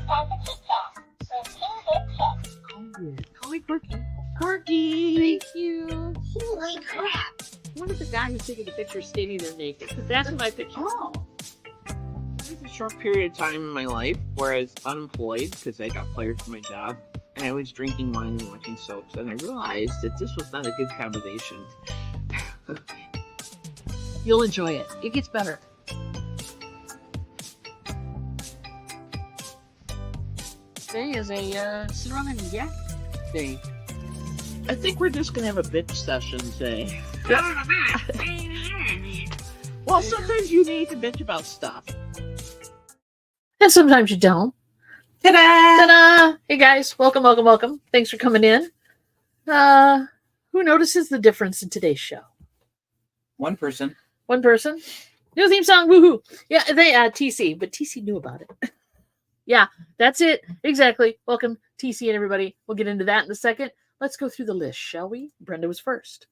Call me Quirky. Quirky! Thank you. Holy crap! What is the guy who's taking the picture standing there naked? Because that's my picture. Oh. There was a short period of time in my life where I was unemployed because I got fired from my job. And I was drinking wine and watching soaps. And I realized that this was not a good combination. You'll enjoy it. It gets better. Today is a sit around and yak day. I think we're just going to have a bitch session today. Well, sometimes you need to bitch about stuff. And sometimes you don't. Ta-da! Ta-da! Hey guys, welcome, welcome, welcome. Thanks for coming in. Who notices the difference in today's show? One person. One person. New theme song, woohoo! Yeah, they TC, but TC knew about it. Yeah, that's it. Exactly. Welcome, TC and everybody. We'll get into that in a second. Let's go through the list, shall we? Brenda was first.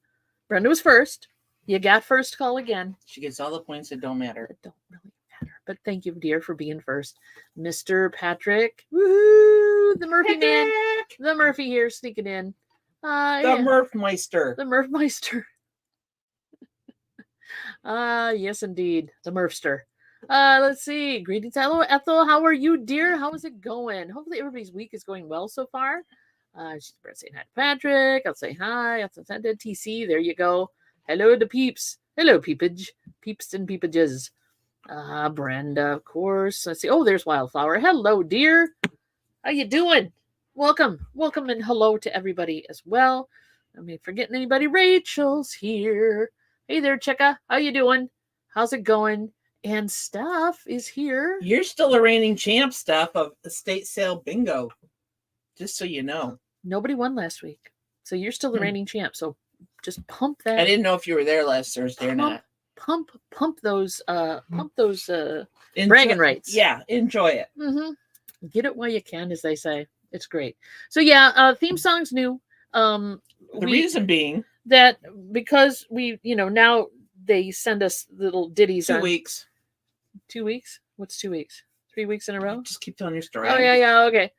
Brenda was first. You got first call again. She gets all the points that don't matter. It don't really matter. But thank you, dear, for being first. Mr. Patrick. Woohoo! The Murphy man. The Murphy here sneaking in. The Murphmeister. The Murphmeister. Yes, indeed. The Murphster. Let's see. Greetings. Hello, Ethel. How are you, dear? How is it going? Hopefully everybody's week is going well so far. She's saying hi to Patrick. I'll say hi. I'll send to TC. There you go. Hello to peeps. Hello, peepage. Peeps and peepages. Brenda, of course. Let's see. Oh, there's Wildflower. Hello, dear. How you doing? Welcome. Welcome and hello to everybody as well. I mean, forgetting anybody. Rachel's here. Hey there, Chicka. How you doing? How's it going? And Steph is here. You're still the reigning champ, Steph, of estate sale bingo. Just so you know. Nobody won last week. So you're still the reigning champ. So just pump that. I didn't know if you were there last Thursday or not. Pump those bragging rights. Yeah, enjoy it. Mm-hmm. Get it while you can, as they say. It's great. So yeah, theme song's new. The reason being that because we, now they send us little ditties. 2 weeks. 2 weeks? What's 2 weeks? 3 weeks in a row? Just keep telling your story. Oh yeah, okay.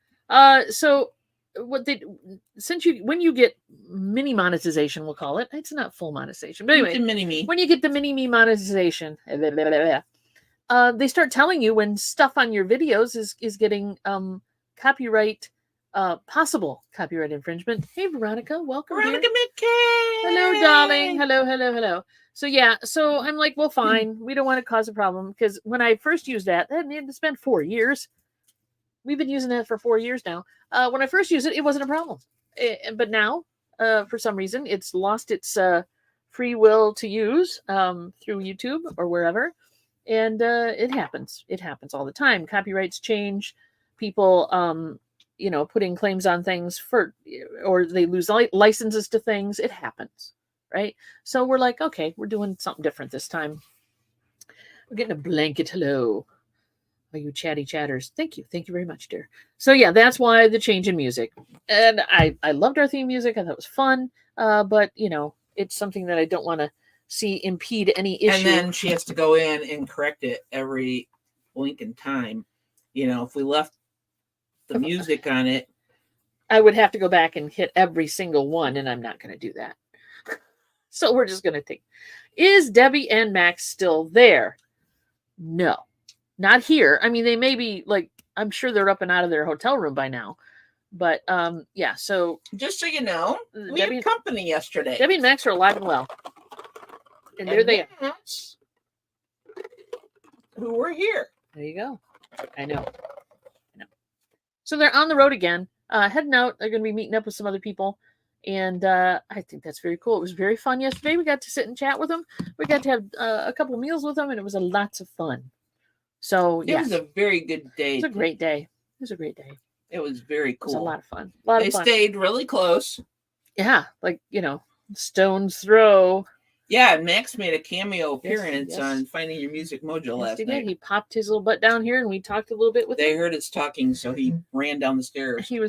So when you get mini monetization, we'll call it. It's not full monetization, but anyway, when you get the mini me monetization, they start telling you when stuff on your videos is getting copyright, possible copyright infringement. Hey Veronica, welcome. Veronica Midkay. Hello, darling. Hello. So yeah, so I'm like, well, fine. We don't want to cause a problem because when I first used that needed to spend 4 years. We've been using that for 4 years now. When I first used it, it wasn't a problem. But now, for some reason, it's lost its free will to use through YouTube or wherever. And it happens. It happens all the time. Copyrights change. People, putting claims on things or they lose licenses to things. It happens, right? So we're like, okay, we're doing something different this time. We're getting a blanket hello. Oh, you chatty chatters. Thank you. Thank you very much, dear. So yeah, that's why the change in music. And I loved our theme music. I thought it was fun. But, it's something that I don't want to see impede any issue. And then she has to go in and correct it every blink in time. If we left the music on it, I would have to go back and hit every single one, and I'm not going to do that. So we're just going to think, is Debbie and Max still there? No. Not here. I mean, they may be I'm sure they're up and out of their hotel room by now. But yeah, so just so you know, we had company yesterday. Debbie and Max are alive and well. And there they are. Who were here. There you go. I know. So they're on the road again, heading out. They're going to be meeting up with some other people. And I think that's very cool. It was very fun yesterday. We got to sit and chat with them. We got to have a couple of meals with them, and it was lots of fun. So it was a very good day. It was a great day. It was very cool. It was a lot of fun. They stayed really close. Yeah, stone's throw. Yeah, Max made a cameo appearance on Finding Your Music Mojo last night. He popped his little butt down here, and we talked a little bit with him. They heard us talking, so he ran down the stairs. Him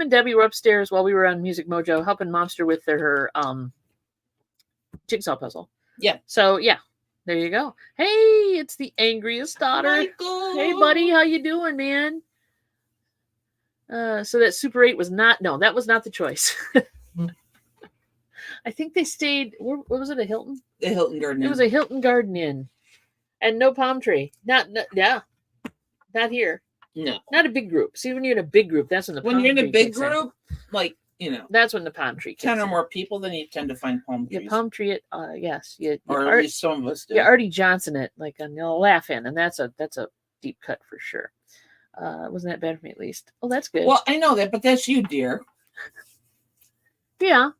and Debbie were upstairs while we were on Music Mojo helping Momster with her jigsaw puzzle. Yeah. So yeah. There you go. Hey, it's the angriest daughter. Michael. Hey, buddy, how you doing, man? So that Super 8 was not, no, that was not the choice. I think they stayed, what was it, a Hilton? The Hilton Garden It Inn. was a Hilton Garden Inn. And no palm tree. Not here. No. Not a big group. See, when you're in a big group, that's when the When palm you're in a tree big kicks in. group, like, you know, That's when the palm tree kicks 10 or in. more people, then you tend to find palm trees. Yeah, palm tree it, yes. Or at least some of us do. You Artie Johnson it, like on the laugh in, and that's a deep cut for sure. Wasn't that bad for me at least? Oh, that's good. Well, I know that, but that's you, dear. Yeah.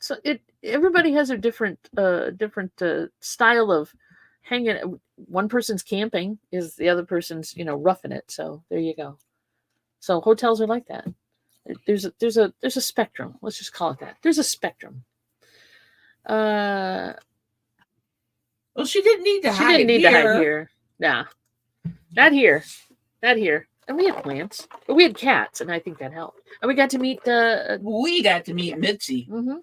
So everybody has a different style of hanging. One person's camping is the other person's, roughing it. So there you go. So hotels are like that. There's a spectrum. Let's just call it that. There's a spectrum. Well, she didn't need to hide. She didn't need to hide here. Nah, not here. Not here. And we had plants, but we had cats, and I think that helped. And we got to meet. We got to meet Mitzi. Mm-hmm.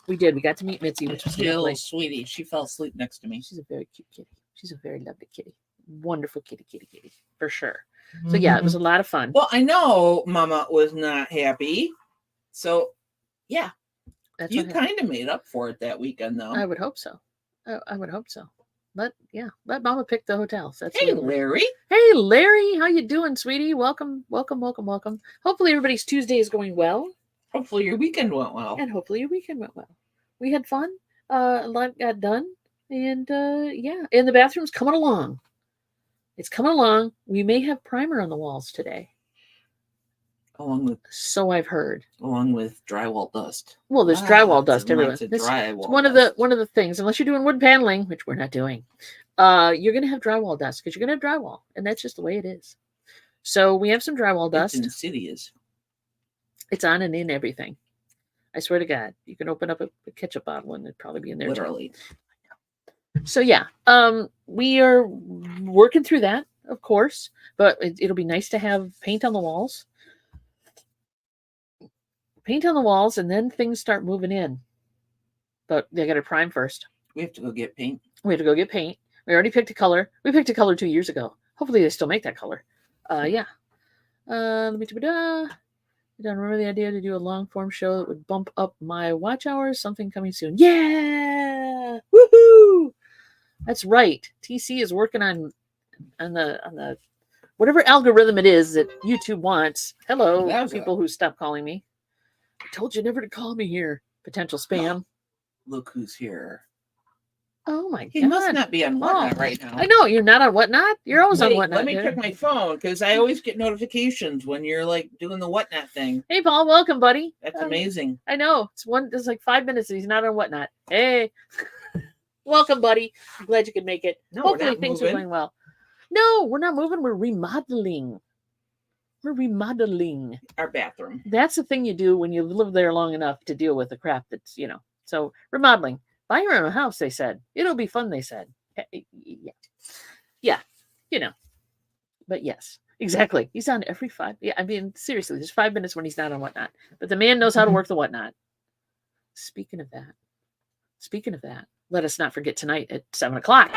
We did. We got to meet Mitzi, which was little lovely. sweetie. She fell asleep next to me. She's a very cute kitty. She's a very lovely kitty. Wonderful kitty, for sure. So yeah, it was a lot of fun. Well, I know Mama was not happy, so yeah, you kind of made up for it that weekend, though. I would hope so. I would hope so. Let Mama pick the hotels. That's hey, Larry. Hey, Larry, how you doing, sweetie? Welcome. Hopefully everybody's Tuesday is going well. Hopefully your weekend went well. And hopefully your weekend went well. We had fun. A lot got done, and and the bathroom's coming along. It's coming along. We may have primer on the walls today. So I've heard. Along with drywall dust. Well, there's drywall dust everywhere. It's one of the things. Unless you're doing wood paneling, which we're not doing, you're going to have drywall dust because you're going to have drywall, and that's just the way it is. So we have some drywall dust. It's insidious. It's on and in everything. I swear to God, you can open up a ketchup bottle and it'd probably be in there. Literally. So yeah, we are working through that, of course, but it'll be nice to have paint on the walls. Paint on the walls, and then things start moving in. But they got to prime first. We have to go get paint. We already picked a color. We picked a color 2 years ago. Hopefully they still make that color. Yeah. Let me I don't remember the idea to do a long form show that would bump up my watch hours. Something coming soon. Yeah! Woohoo! That's right. TC is working on the whatever algorithm it is that YouTube wants. Hello, people who stop calling me. I told you never to call me here. Potential spam. Look who's here. Oh my God. He must not be on Whatnot right now. I know, you're not on Whatnot. You're always on Whatnot. Let me check my phone because I always get notifications when you're like doing the Whatnot thing. Hey Paul, welcome, buddy. That's amazing. I know. It's like 5 minutes and he's not on Whatnot. Hey. Welcome, buddy. I'm glad you could make it. No, hopefully things are going well. No, we're not moving. We're remodeling. Our bathroom. That's the thing you do when you live there long enough to deal with the crap that's, So remodeling. Buy your own house, they said. It'll be fun, they said. Yeah. But yes, exactly. He's on every 5. Yeah, I mean, seriously, there's 5 minutes when he's not on Whatnot. But the man knows how to work the Whatnot. Speaking of that, let us not forget tonight at 7 o'clock.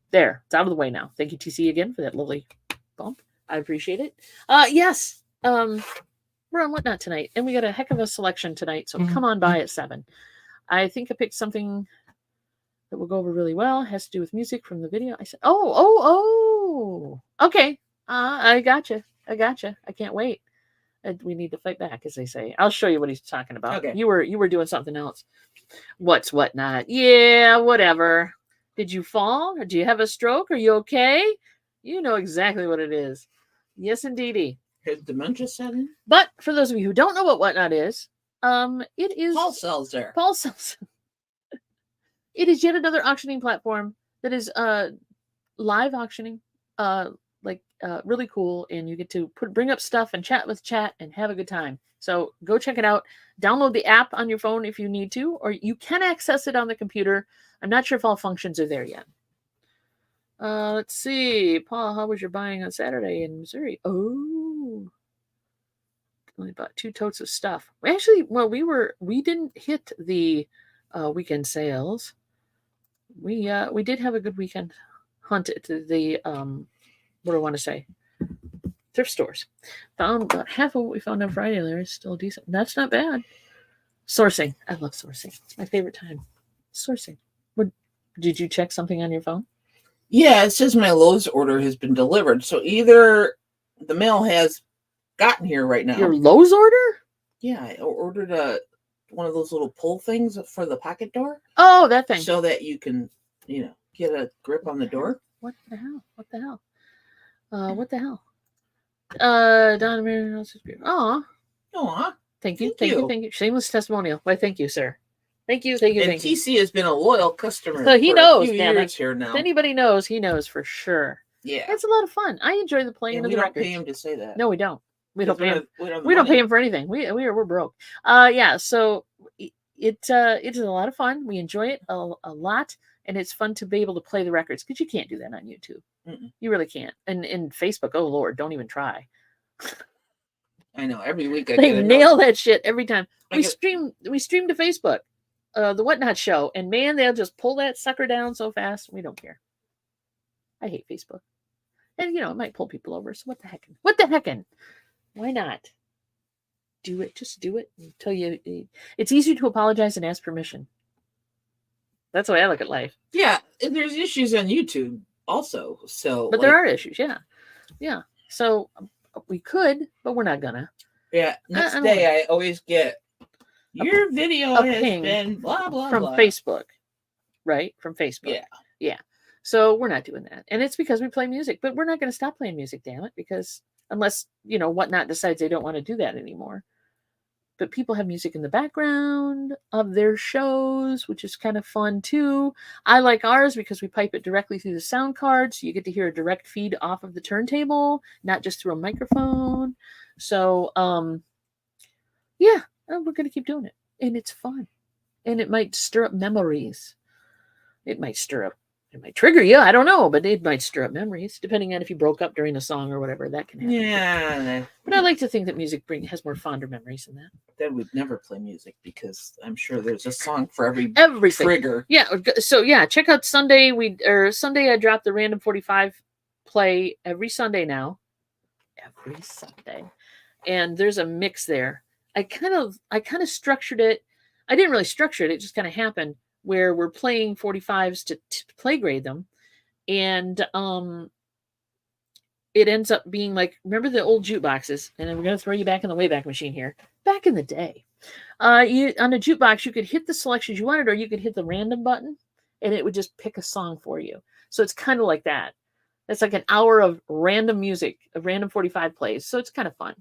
There, it's out of the way now. Thank you, TC, again for that lovely bump. I appreciate it. Yes, we're on Whatnot tonight, and we got a heck of a selection tonight. So come on by at 7. I think I picked something that will go over really well. It has to do with music from the video. I said, oh, okay. I gotcha. I can't wait. We need to fight back, as they say. I'll show you what he's talking about. Okay. You were doing something else. What's Whatnot? Yeah, whatever. Did you fall? Or do you have a stroke? Are you okay? You know exactly what it is. Yes, indeedy. Has dementia set in? But for those of you who don't know what Whatnot is, it is Paul sells there. It is yet another auctioning platform that is live auctioning, really cool, and you get to bring up stuff and chat with chat and have a good time. So go check it out. Download the app on your phone if you need to, or you can access it on the computer. I'm not sure if all functions are there yet. Let's see. Paul, how was your buying on Saturday in Missouri? Oh. only bought 2 totes of stuff. We didn't hit the weekend sales. We did have a good weekend hunt at the what do I want to say? Thrift stores. Found about half of what we found on Friday. There is still decent. That's not bad. Sourcing. I love sourcing. It's my favorite time. Sourcing. Did you check something on your phone? Yeah, it says my Lowe's order has been delivered. So either the mail has gotten here right now. Your Lowe's order? Yeah, I ordered one of those little pull things for the pocket door. Oh, that thing. So that you can, get a grip on the door. What the hell? What the hell? Donna Mary. Aw. Thank you. Thank you. Thank you. Shameless testimonial. Why, thank you, sir. Thank you. And TC has been a loyal customer So he for knows, a few damn it. years here now. If anybody knows, he knows for sure. Yeah. It's a lot of fun. I enjoy the playing And of we the don't records. pay him to say that. No, we don't. We don't pay him. We don't pay him for anything. We're broke. Yeah. So it is a lot of fun. We enjoy it a lot, and it's fun to be able to play the records because you can't do that on YouTube. Mm-mm. You really can't. And in Facebook, oh Lord, don't even try. I know. Every week they nail that shit every time. We stream to Facebook, the Whatnot Show, and man, they'll just pull that sucker down so fast. We don't care. I hate Facebook, and it might pull people over. So what the heck? What the heckin'? Why not? Do it. Just do it until you. It's easier to apologize and ask permission. That's the way I look at life. Yeah, and there's issues on YouTube also. So, but there are issues. Yeah. So we could, but we're not gonna. Yeah. Next day, I always get your video has been blah blah from blah. Facebook, right? From Facebook. Yeah. So we're not doing that, and it's because we play music. But we're not going to stop playing music, damn it, because unless Whatnot decides they don't want to do that anymore. But people have music in the background of their shows, which is kind of fun too. I like ours because we pipe it directly through the sound card, so you get to hear a direct feed off of the turntable, not just through a microphone. So, yeah, we're going to keep doing it. And it's fun. And it might stir up memories. It might trigger you. I don't know, but it might stir up memories, depending on if you broke up during a song or whatever. That can happen. Yeah. But I like to think that music has more fonder memories than that. Then we'd never play music because I'm sure there's a song for every trigger. Yeah. So yeah, check out Sunday. Sunday I dropped the random 45 play every Sunday now. Every Sunday. And there's a mix there. I kind of structured it. I didn't really structure it. It just kind of happened where we're playing 45s to play grade them. And it ends up being like, remember the old jukeboxes? And then we're going to throw you back in the Wayback Machine here. Back in the day, on a jukebox, you could hit the selections you wanted, or you could hit the random button, and it would just pick a song for you. So it's kind of like that. It's like an hour of random music, of random 45 plays. So it's kind of fun.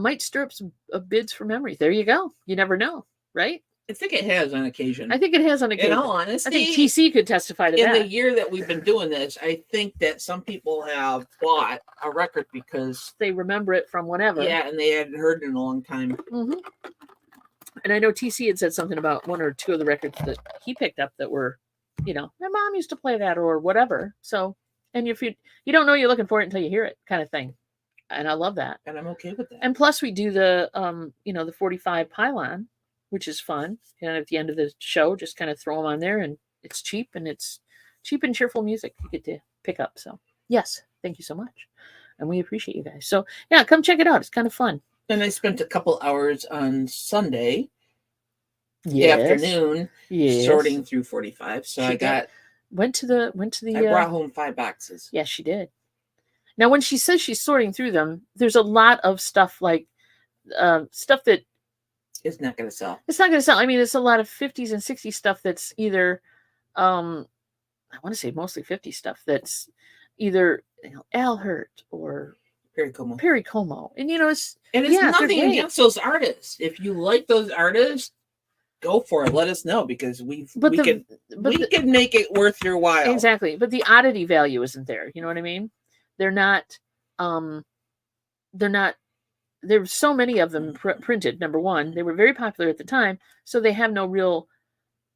Might stir up some bids for memory. There you go. You never know, right? I think it has on occasion. In all honesty, I think TC could testify to that. In the year that we've been doing this, I think that some people have bought a record because they remember it from whenever. Yeah, and they hadn't heard it in a long time. Mm-hmm. And I know TC had said something about one or two of the records that he picked up that were, my mom used to play that or whatever. So, and if you don't know you're looking for it until you hear it, kind of thing. And I love that. And I'm okay with that. And plus we do the, the 45 pylon, which is fun. And at the end of the show, just kind of throw them on there, and it's cheap and cheerful music you get to pick up. So yes, thank you so much. And we appreciate you guys. So yeah, come check it out. It's kind of fun. And I spent a couple hours on Sunday afternoon sorting through 45. So I brought home 5 boxes. Yes, she did. Now, when she says she's sorting through them, there's a lot of stuff like stuff that it's not going to sell. It's not going to sell. I mean, it's a lot of 50s and 60s stuff that's either, I want to say mostly 50s stuff that's either Al Hurt or Perry Como. And it's nothing against those artists. If you like those artists, go for it. Let us know because we can make it worth your while. Exactly. But the oddity value isn't there. You know what I mean? There's so many of them printed. Number one, they were very popular at the time, so they have no real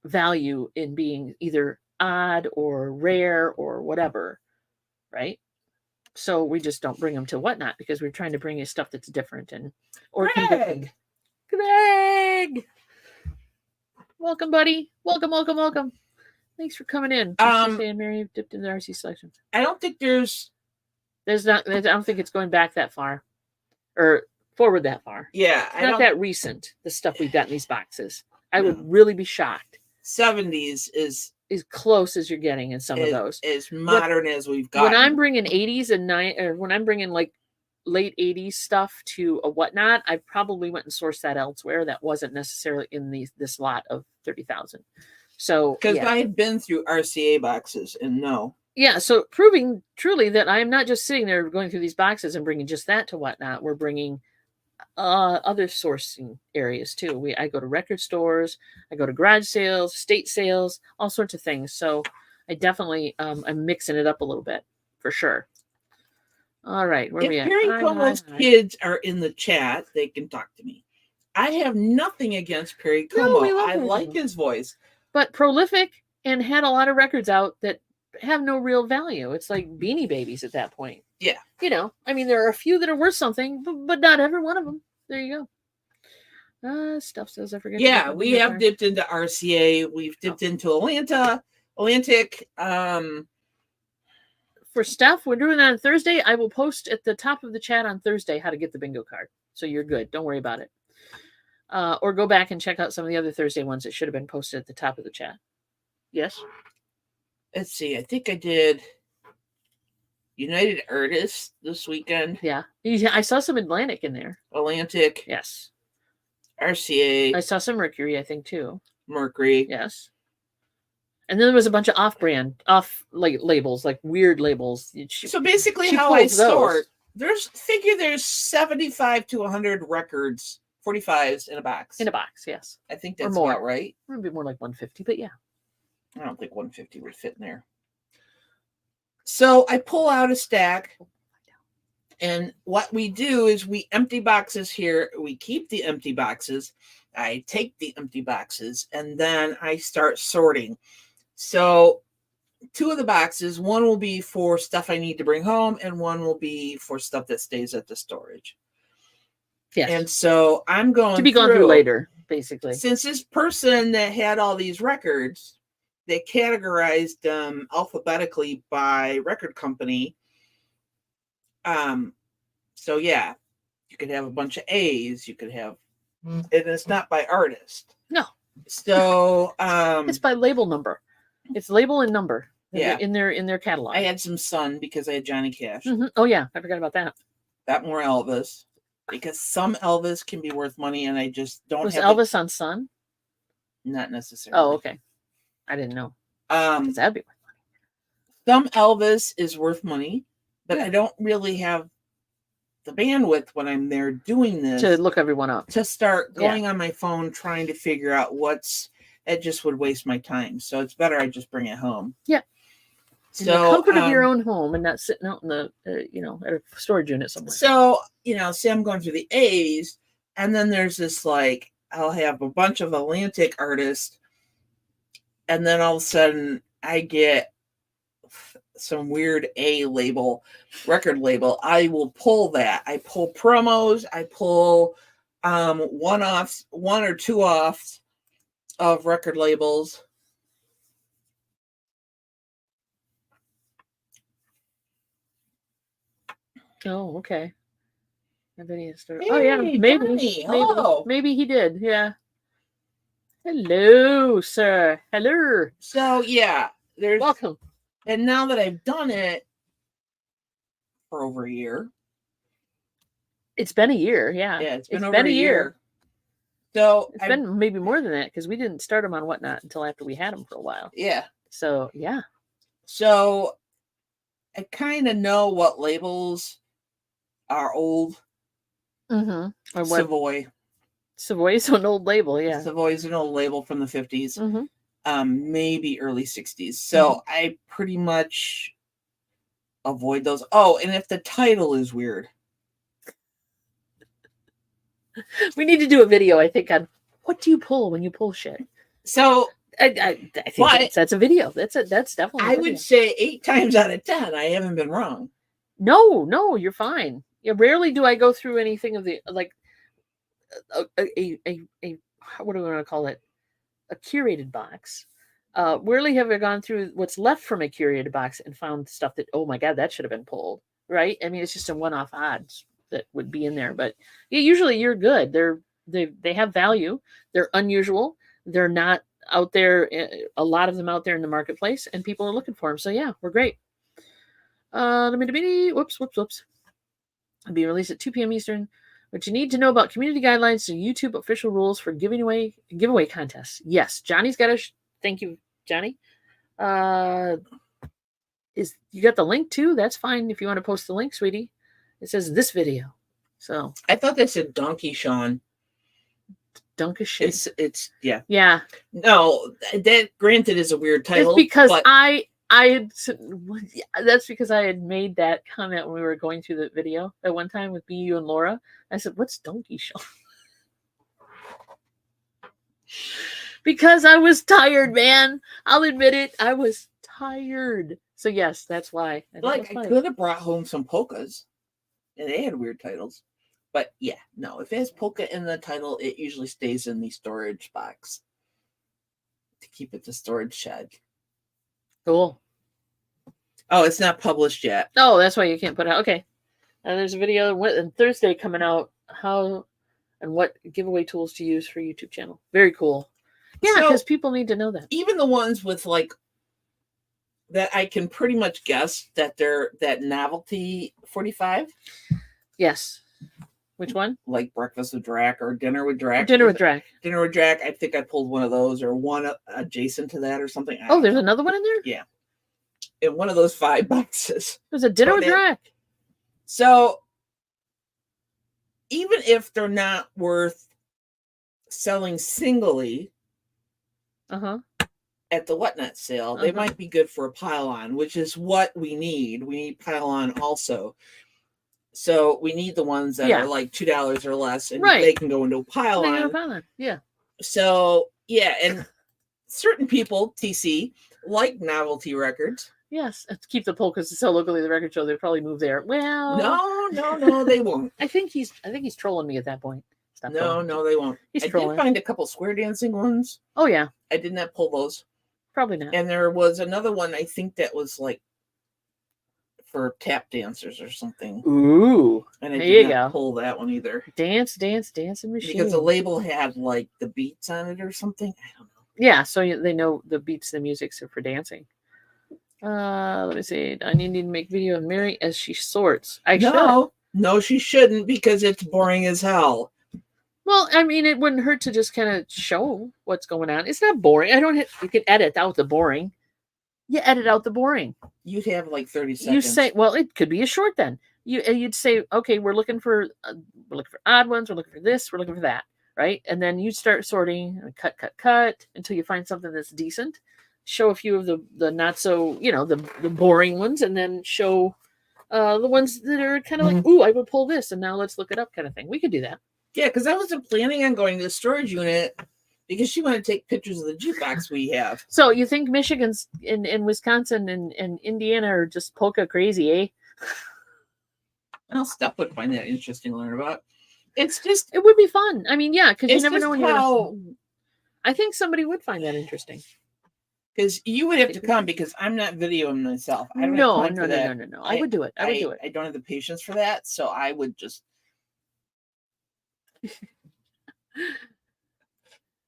value in being either odd or rare or whatever, right? So we just don't bring them to Whatnot because we're trying to bring you stuff that's different or Greg. convicting. Greg, welcome, buddy. Welcome. Thanks for coming in. And Mary dipped in the RC selection. I don't think there's not. I don't think it's going back that far, or forward that far. Yeah, it's not that recent. The stuff we've got in these boxes, I would really be shocked. 70s is as close as you're getting in some of those. As modern as we've got. When I'm bringing 80s and when I'm bringing like late 80s stuff to a Whatnot, I probably went and sourced that elsewhere. That wasn't necessarily in this lot of 30,000. So because I had been through RCA boxes and so proving truly that I'm not just sitting there going through these boxes and bringing just that to Whatnot. We're bringing other sourcing areas too. I go to record stores, I go to garage sales, estate sales, all sorts of things. So I definitely I'm mixing it up a little bit for sure. All right, where we at? Perry Como's kids are in the chat, they can talk to me. I have nothing against Perry Como. I like his voice. But prolific and had a lot of records out that have no real value. It's like Beanie Babies at that point. Yeah. I mean, there are a few that are worth something, but not every one of them. There you go. Stuff says I forget. Yeah, we have dipped into RCA. We've dipped into Atlantic. For stuff, we're doing that on Thursday. I will post at the top of the chat on Thursday how to get the bingo card. So you're good. Don't worry about it. Or go back and check out some of the other Thursday ones that should have been posted at the top of the chat. Yes? Let's see. I think I did United Artists this weekend. Yeah. I saw some Atlantic in there. Atlantic. Yes. RCA. I saw some Mercury, I think, too. Mercury. Yes. And then there was a bunch of labels, like weird labels. So basically how I sort, there's 75 to 100 records, 45s in a box. In a box, yes. I think that's about right. Maybe more like 150, but yeah. I don't think 150 would fit in there. So I pull out a stack, and what we do is we empty boxes here. We keep the empty boxes. I take the empty boxes, and then I start sorting. So 2 of the boxes, one will be for stuff I need to bring home, and one will be for stuff that stays at the storage. Yes. And so I'm going to be gone through later, basically. Since this person that had all these records, they categorized them alphabetically by record company. So yeah, you could have a bunch of A's. You could have, and it's not by artist. No. So it's by label number. It's label and number. Yeah. In their catalog. I had some Sun because I had Johnny Cash. Mm-hmm. Oh yeah, I forgot about that. That more Elvis, because some Elvis can be worth money, and I just don't. Was Elvis on Sun? Not necessarily. Oh, okay. I didn't know. That'd be worth money. Some Elvis is worth money, but I don't really have the bandwidth when I'm there doing this to look everyone up. To start going on my phone trying to figure out it just would waste my time. So it's better I just bring it home. Yeah. In the comfort of your own home and not sitting out in the at a storage unit somewhere. So, say I'm going through the A's, and then there's this I'll have a bunch of Atlantic artists, and then all of a sudden I get some weird record label. I will pull that. I pull promos. I pull one or two offs of record labels. Oh, okay. Hey, oh yeah, maybe he did. Yeah. Hello, sir. Hello. So yeah, there's welcome. And now that I've done it for over a year. It's been a year, yeah. Yeah, it's been over a year. So it's been maybe more than that because we didn't start them on Whatnot until after we had them for a while. Yeah. So yeah. So I kind of know what labels are old. Mm-hmm. Or what? Savoy. Savoy's an old label, yeah. Savoy's an old label from the 50s. Mm-hmm. Maybe early 60s. So I pretty much avoid those. Oh, and if the title is weird. We need to do a video, I think, on what do you pull when you pull shit. So I think that's a video. That's definitely. I would say 8 times out of 10, I haven't been wrong. No, you're fine. Yeah, rarely do I go through anything of the like a what do I want to call it? A curated box. Rarely have I gone through what's left from a curated box and found stuff that, oh my god, that should have been pulled, right? I mean, it's just a one-off odds that would be in there, but yeah, usually you're good. They have value. They're unusual. They're not out there. A lot of them out there in the marketplace, and people are looking for them. So yeah, we're great. Whoops. It'll be released at 2 p.m. Eastern. What you need to know about community guidelines and YouTube official rules for giveaway contests. Yes, Johnny's got a. Thank you, Johnny. Is you got the link too? That's fine if you want to post the link, sweetie. It says this video. So I thought they said Donkey Sean. Dunkish. It's yeah. Yeah. No, that granted is a weird title. It's because but I had. That's because I had made that comment when we were going through the video at one time with me, you, and Laura. I said, "What's Donkey Sean?" Because I was tired, man. I'll admit it. I was tired. So yes, that's why. I could have brought home some polkas, and they had weird titles. But yeah, no. If it has polka in the title, it usually stays in the storage box to keep it the storage shed. Cool. Oh, it's not published yet. Oh, that's why you can't put it out. Okay. There's a video on Thursday coming out. How and what giveaway tools to use for YouTube channel. Very cool. Yeah, because people need to know that. Even the ones with like that, I can pretty much guess that they're that novelty 45. Yes. Which one? Like Breakfast with Drac or Dinner with Drac. Dinner with Drac. Dinner with Drac. I think I pulled one of those or one adjacent to that or something. Oh, there's another one in there? Yeah. In one of those 5 boxes. There's a Dinner with Drac. So even if they're not worth selling singly at the Whatnot sale, they might be good for a pile-on, which is what we need. We need pile-on also. So we need the ones that are like $2 or less, and they can go into a pile-on. Yeah. So yeah, and certain people, TC, like novelty records. Yes, to keep the polkas to sell locally at the record show, they'd probably move there. Well, no, they won't. I think he's trolling me at that point. No, they won't. I did find a couple square dancing ones. Oh yeah, I did not pull those. Probably not. And there was another one I think that was like for tap dancers or something. Ooh, and I did not pull that one either. Dancing machine. Because the label had like the beats on it or something. I don't know. Yeah, so they know the beats, the music's for dancing. Let me see. I need to make video of Mary as she sorts. No, she shouldn't because it's boring as hell. Well, I mean, it wouldn't hurt to just kind of show what's going on. It's not boring. You can edit out the boring. You edit out the boring. You'd have like 30 seconds. You say, well, it could be a short then. You'd say, okay, we're looking for odd ones. We're looking for this. We're looking for that, right? And then you start sorting, cut until you find something that's decent. Show a few of the not so, the boring ones, and then show the ones that are kind of like, ooh, I would pull this, and now let's look it up, kind of thing. We could do that. Yeah, because I wasn't planning on going to the storage unit because she wanted to take pictures of the jukebox we have. So you think Michigan's and Wisconsin and Indiana are just polka crazy, eh? Well, Steph would find that interesting to learn about. It would be fun. I mean, yeah, because you never know when how. I think somebody would find that interesting. Because you would have to come because I'm not videoing myself. I don't no. have time for that. No. I would do it. I would do it. I don't have the patience for that, so I would just.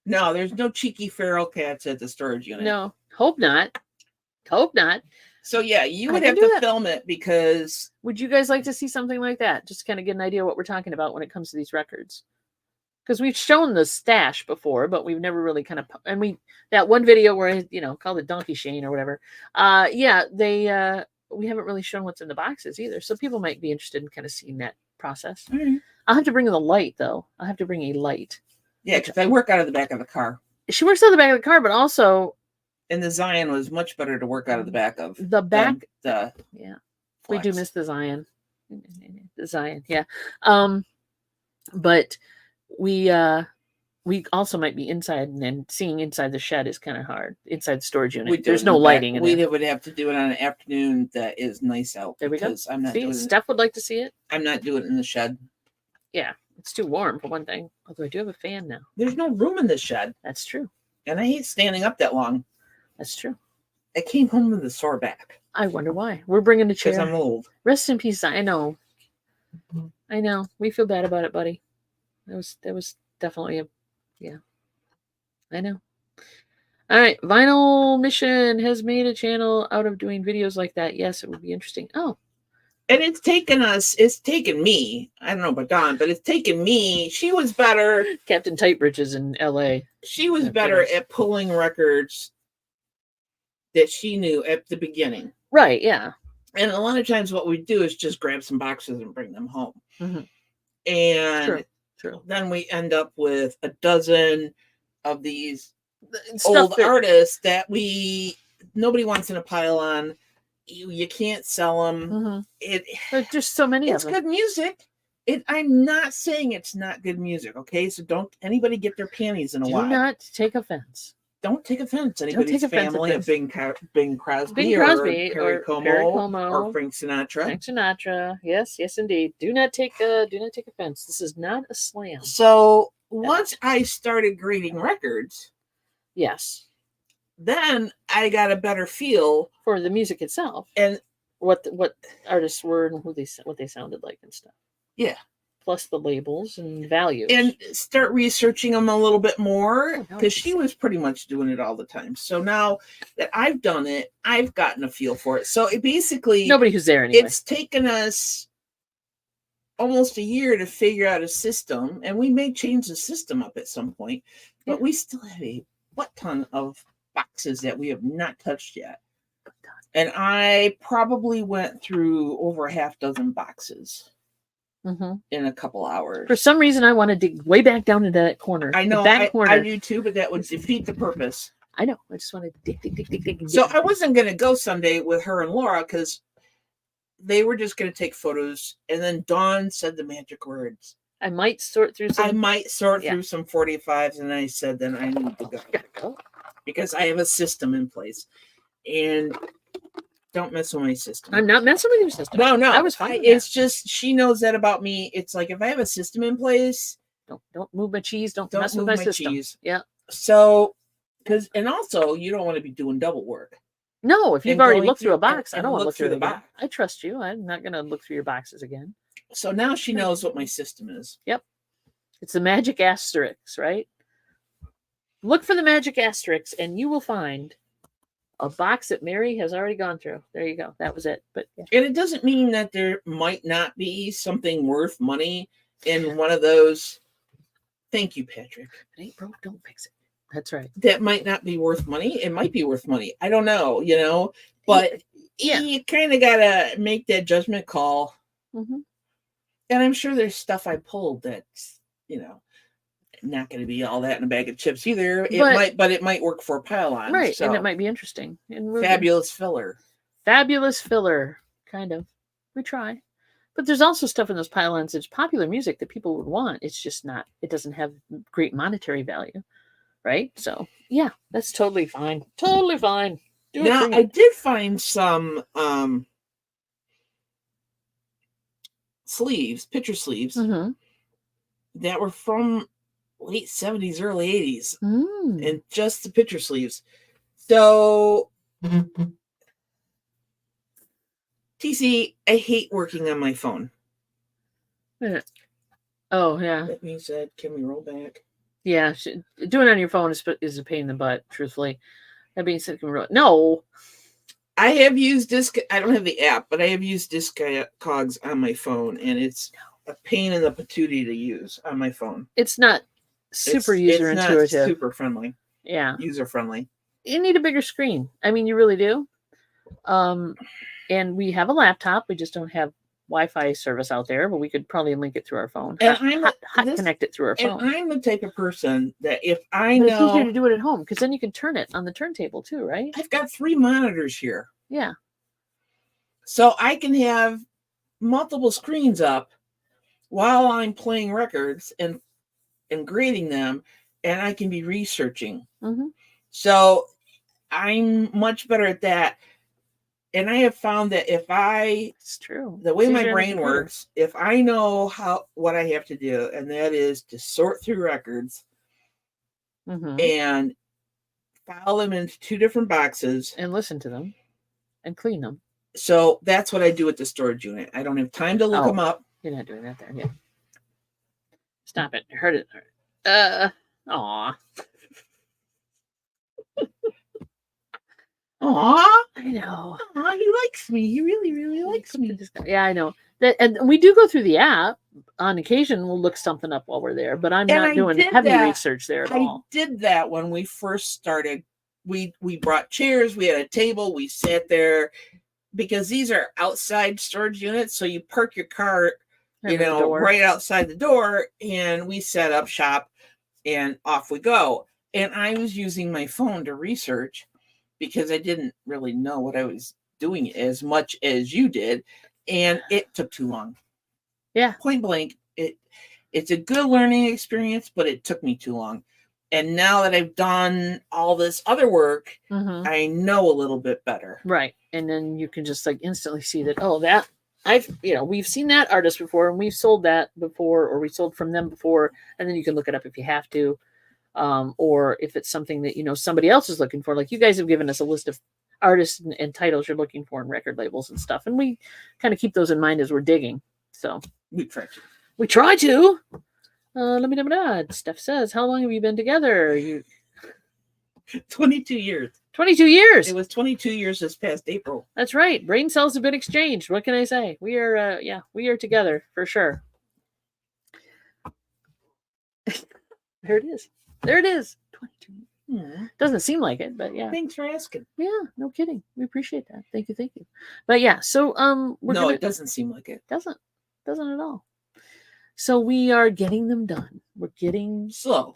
No, there's no cheeky feral cats at the storage unit. No, hope not. So yeah, you would have to film it because. Would you guys like to see something like that? Just kind of get an idea what we're talking about when it comes to these records. Because we've shown the stash before, but we've never really kind of, and that one video where I, called it Donkey Shane or whatever. We haven't really shown what's in the boxes either. So people might be interested in kind of seeing that process. Mm-hmm. I'll have to bring the light though. I'll have to bring a light. Yeah, because I work out of the back of the car. She works out of the back of the car, but also. And the Zion was much better to work out of the back of. The back. Yeah. We do miss the Zion. The Zion, yeah. But we we also might be inside, and then seeing inside the shed is kind of hard. Inside the storage unit, We do there's it in no the back. lighting in We there. would have to do it on an afternoon that is nice out. There we go. Because I'm not See, doing Steph would like to see it. I'm not doing it in the shed. Yeah, it's too warm for one thing. Although I do have a fan now. There's no room in the shed, That's true. and I hate standing up that long. That's true. I came home with a sore back I wonder why. We're bringing a because chair. I'm old. Rest in peace. I know. I know. We feel bad about it, buddy. That was definitely yeah. I know. All right. Vinyl Mission has made a channel out of doing videos like that. Yes, it would be interesting. Oh. And it's taken me. I don't know about Dawn, but it's taken me. She was better. Captain Tight Britches in LA. She was Oh, better goodness. at pulling records that she knew at the beginning. Right, yeah. And a lot of times what we do is just grab some boxes and bring them home. Mhm. And True. then we end up with a dozen of these Stuff old that- artists that nobody wants in a pile on. You can't sell them. Mhm. It There's just so many It's of them. good music. I'm not saying it's not good music, okay? So don't anybody get their panties in a Do wad. not take offense. Don't take offense. Anybody's take offense at family of this. Bing Crosby, Bing Crosby or Perry Como or Frank Sinatra. Frank Sinatra. Yes, indeed. Do not take offense. This is not a slam. So once I started grading records, Yes. then I got a better feel. For the music itself. And what artists were and what they sounded like and stuff. yeah. Plus the labels and values. And start researching them a little bit more Oh, because she was pretty much doing it all the time. So now that I've done it, I've gotten a feel for it. So it basically, nobody who's there anyway. it's taken us almost a year to figure out a system, and we may change the system up at some point, but we still have a butt ton of boxes that we have not touched yet. And I probably went through over a half dozen boxes in a couple hours. For some reason, I want to dig way back down into that corner. I know, the back corner. I do too, but that would defeat the purpose. I know. I just want to dig. So I wasn't going to go Sunday with her and Laura because they were just going to take photos. And then Dawn said the magic words. I might sort through some. I might sort through some 45s. And I said, then I need to go because I have a system in place. And don't mess with my system. I'm not messing with your system. No. I was fine. It's just, she knows that about me. It's like, if I have a system in place, don't move my cheese. Don't mess move with my system. cheese. Yeah. So, and also you don't want to be doing double work. No, if you've And already going looked through a through- box, and I don't want to look look through through the the box. I trust you. I'm not going to look through your boxes again. So now she knows what my system is. Yep. It's the magic asterisks, right? Look for the magic asterisks, and you will find a box that Mary has already gone through. There you go. That was it. But yeah. And it doesn't mean that there might not be something worth money in one of those. Thank you, Patrick. If it ain't broke, don't fix it. That's right. That might not be worth money. It might be worth money. I don't know, but you kind of got to make that judgment call. Mm-hmm. And I'm sure there's stuff I pulled that's, not going to be all that in a bag of chips either. But it might work for a pile on. Right. So. And it might be interesting. And Fabulous filler. Fabulous filler. Kind of. We try. But there's also stuff in those pylons that's popular music that people would want. It's just not, it doesn't have great monetary value. Right? So, yeah, that's totally fine. Totally fine. Now, I did find some sleeves, picture sleeves, that were from late 70s, early 80s, and just the picture sleeves. So, TC, I hate working on my phone. Oh, yeah. That being said, can we roll back? Yeah, doing it on your phone is a pain in the butt, truthfully. That being said, can we roll? No. I have used I don't have the app, but I have used Discogs on my phone, and it's a pain in the patootie to use on my phone. It's not super user intuitive. Not super friendly. Yeah. User friendly. You need a bigger screen. I mean, you really do. And we have a laptop. We just don't have Wi-Fi service out there, but we could probably link it through our phone. And connect it through our phone. And I'm the type of person that if I But it's easier know to do it at home because then you can turn it on the turntable too, right? I've got 3 monitors here. Yeah. So I can have multiple screens up while I'm playing records and grading them. and I can be researching. Mhm. So I'm much better at that. And I have found that if It's true. the way It's my easier on the brain computer. works, if I know what I have to do, and that is to sort through records Mhm. and file them into 2 different boxes. And listen to them and clean them. So that's what I do with the storage unit. I don't have time to look them up. You're not doing that there. Yeah. Stop it. I heard it. Aw. Aw, I know. he likes me. He really, really likes me. Yeah, I know. That, and we do go through the app on occasion. We'll look something up while we're there, but I'm And not I doing did heavy that. research there at I all. did that when we first started. We brought chairs, we had a table, we sat there, because these are outside storage units. So you park your car, Right by the door. right outside the door, and we set up shop and off we go. And I was using my phone to research because I didn't really know what I was doing as much as you did. And it took too long. Yeah. Point blank. It's a good learning experience, but it took me too long. And now that I've done all this other work, Mhm. I know a little bit better. Right. And then you can just like instantly see that, oh, that we've seen that artist before and we've sold that before, or we sold from them before. And then you can look it up if you have to. Or if it's something that, somebody else is looking for. Like you guys have given us a list of artists and titles you're looking for and record labels and stuff. And we kind of keep those in mind as we're digging. So we try to. We try to. Let me know. Steph says, how long have you been together? 22 years. 22 years. It was 22 years this past April. That's right. Brain cells have been exchanged. What can I say? We are, we are together for sure. There it is. There it is. 22. Doesn't seem like it, but yeah. Thanks for asking. Yeah, no kidding. We appreciate that. Thank you. But yeah, so it doesn't seem like it. Doesn't at all. So we are getting them done. We're getting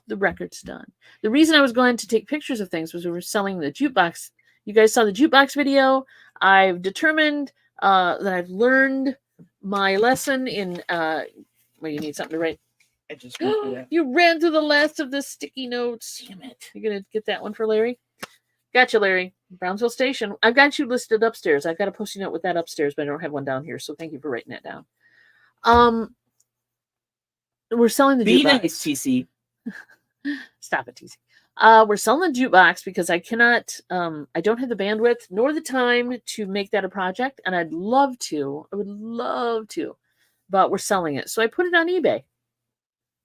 the records done. The reason I was going to take pictures of things was we were selling the jukebox. You guys saw the jukebox video. I've determined that I've learned my lesson in. Well, you need something to write. I just went through that. You ran through the last of the sticky notes. Damn it! You're gonna get that one for Larry. Gotcha, Larry. Brownsville Station. I've got you listed upstairs. I've got a post-it note with that upstairs, but I don't have one down here. So thank you for writing that down. We're selling the Be jukebox. nice, TC. Stop it, TC. We're selling the jukebox because I cannot. I don't have the bandwidth nor the time to make that a project, and I'd love to. I would love to, but we're selling it, so I put it on eBay.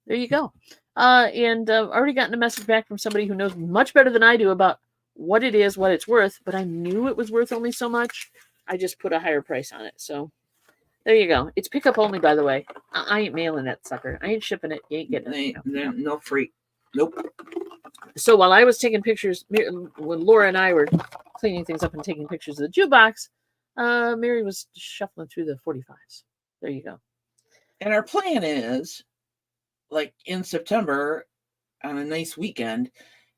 There you go. And I've already gotten a message back from somebody who knows much better than I do about what it is, what it's worth. But I knew it was worth only so much. I just put a higher price on it. So there you go. It's pickup only, by the way. I ain't mailing that sucker. I ain't shipping it. You ain't getting it. No free. Nope. So while I was taking pictures, when Laura and I were cleaning things up and taking pictures of the jukebox, Mary was shuffling through the 45s. There you go. And our plan is, like in September, on a nice weekend,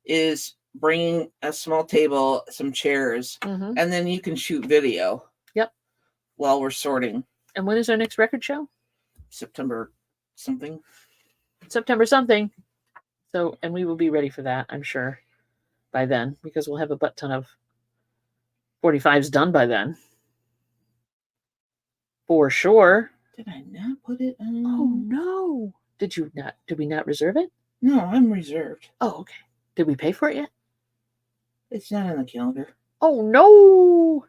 is bringing a small table, some chairs, and then you can shoot video. Yep. While we're sorting. And when is our next record show? September something. So, and we will be ready for that, I'm sure, by then, because we'll have a butt ton of 45s done by then. For sure. Did I not put it on? Oh, no. Did we not reserve it? No, I'm reserved. Oh, okay. Did we pay for it yet? It's not on the calendar. Oh, no.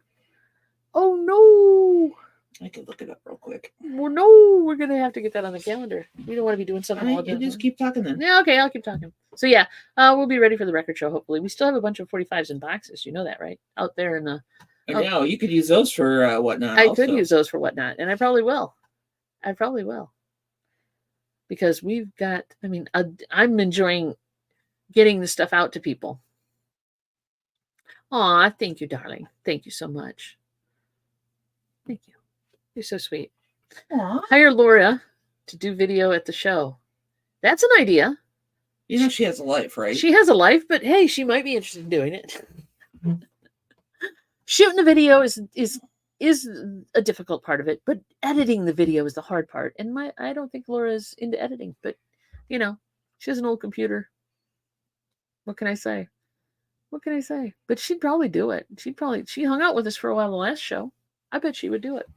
Oh, no. I could look it up real quick. Well, no, we're going to have to get that on the calendar. We don't want to be doing something. You just keep talking then. Yeah, okay, I'll keep talking. So, yeah, we'll be ready for the record show, hopefully. We still have a bunch of 45s in boxes. You know that, right? Out there in the... I know. You could use those for whatnot. I could use those for whatnot, and I probably will. Because we've got... I'm enjoying getting the stuff out to people. Aw, thank you, darling. Thank you so much. Thank you. You're so sweet. Aww. Hire Laura to do video at the show. That's an idea. You know she has a life, right? She has a life, but hey, she might be interested in doing it. Shooting the video is a difficult part of it, but editing the video is the hard part. And I don't think Laura's into editing, but she has an old computer. What can I say? What can I say? But she'd probably do it. She hung out with us for a while the last show. I bet she would do it.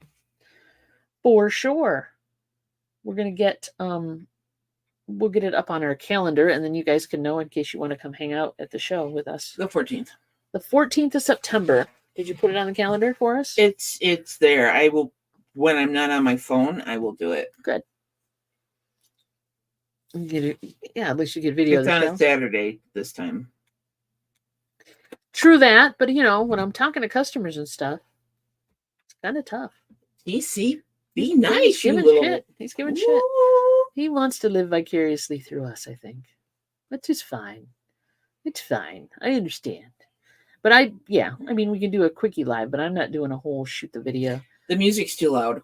For sure. We're gonna get we'll get it up on our calendar, and then you guys can know in case you want to come hang out at the show with us. The 14th. The 14th of September. Did you put it on the calendar for us? It's there. I will, when I'm not on my phone, I will do it. Good. Yeah, at least you get video It's of the on show. a Saturday this time. True that, but when I'm talking to customers and stuff, it's kind of tough. DC, be nice, He's giving little... shit. He's giving shit. Woo. He wants to live vicariously through us, I think. Which is fine. It's fine. I understand. But we can do a quickie live, but I'm not doing a whole shoot the video. The music's too loud.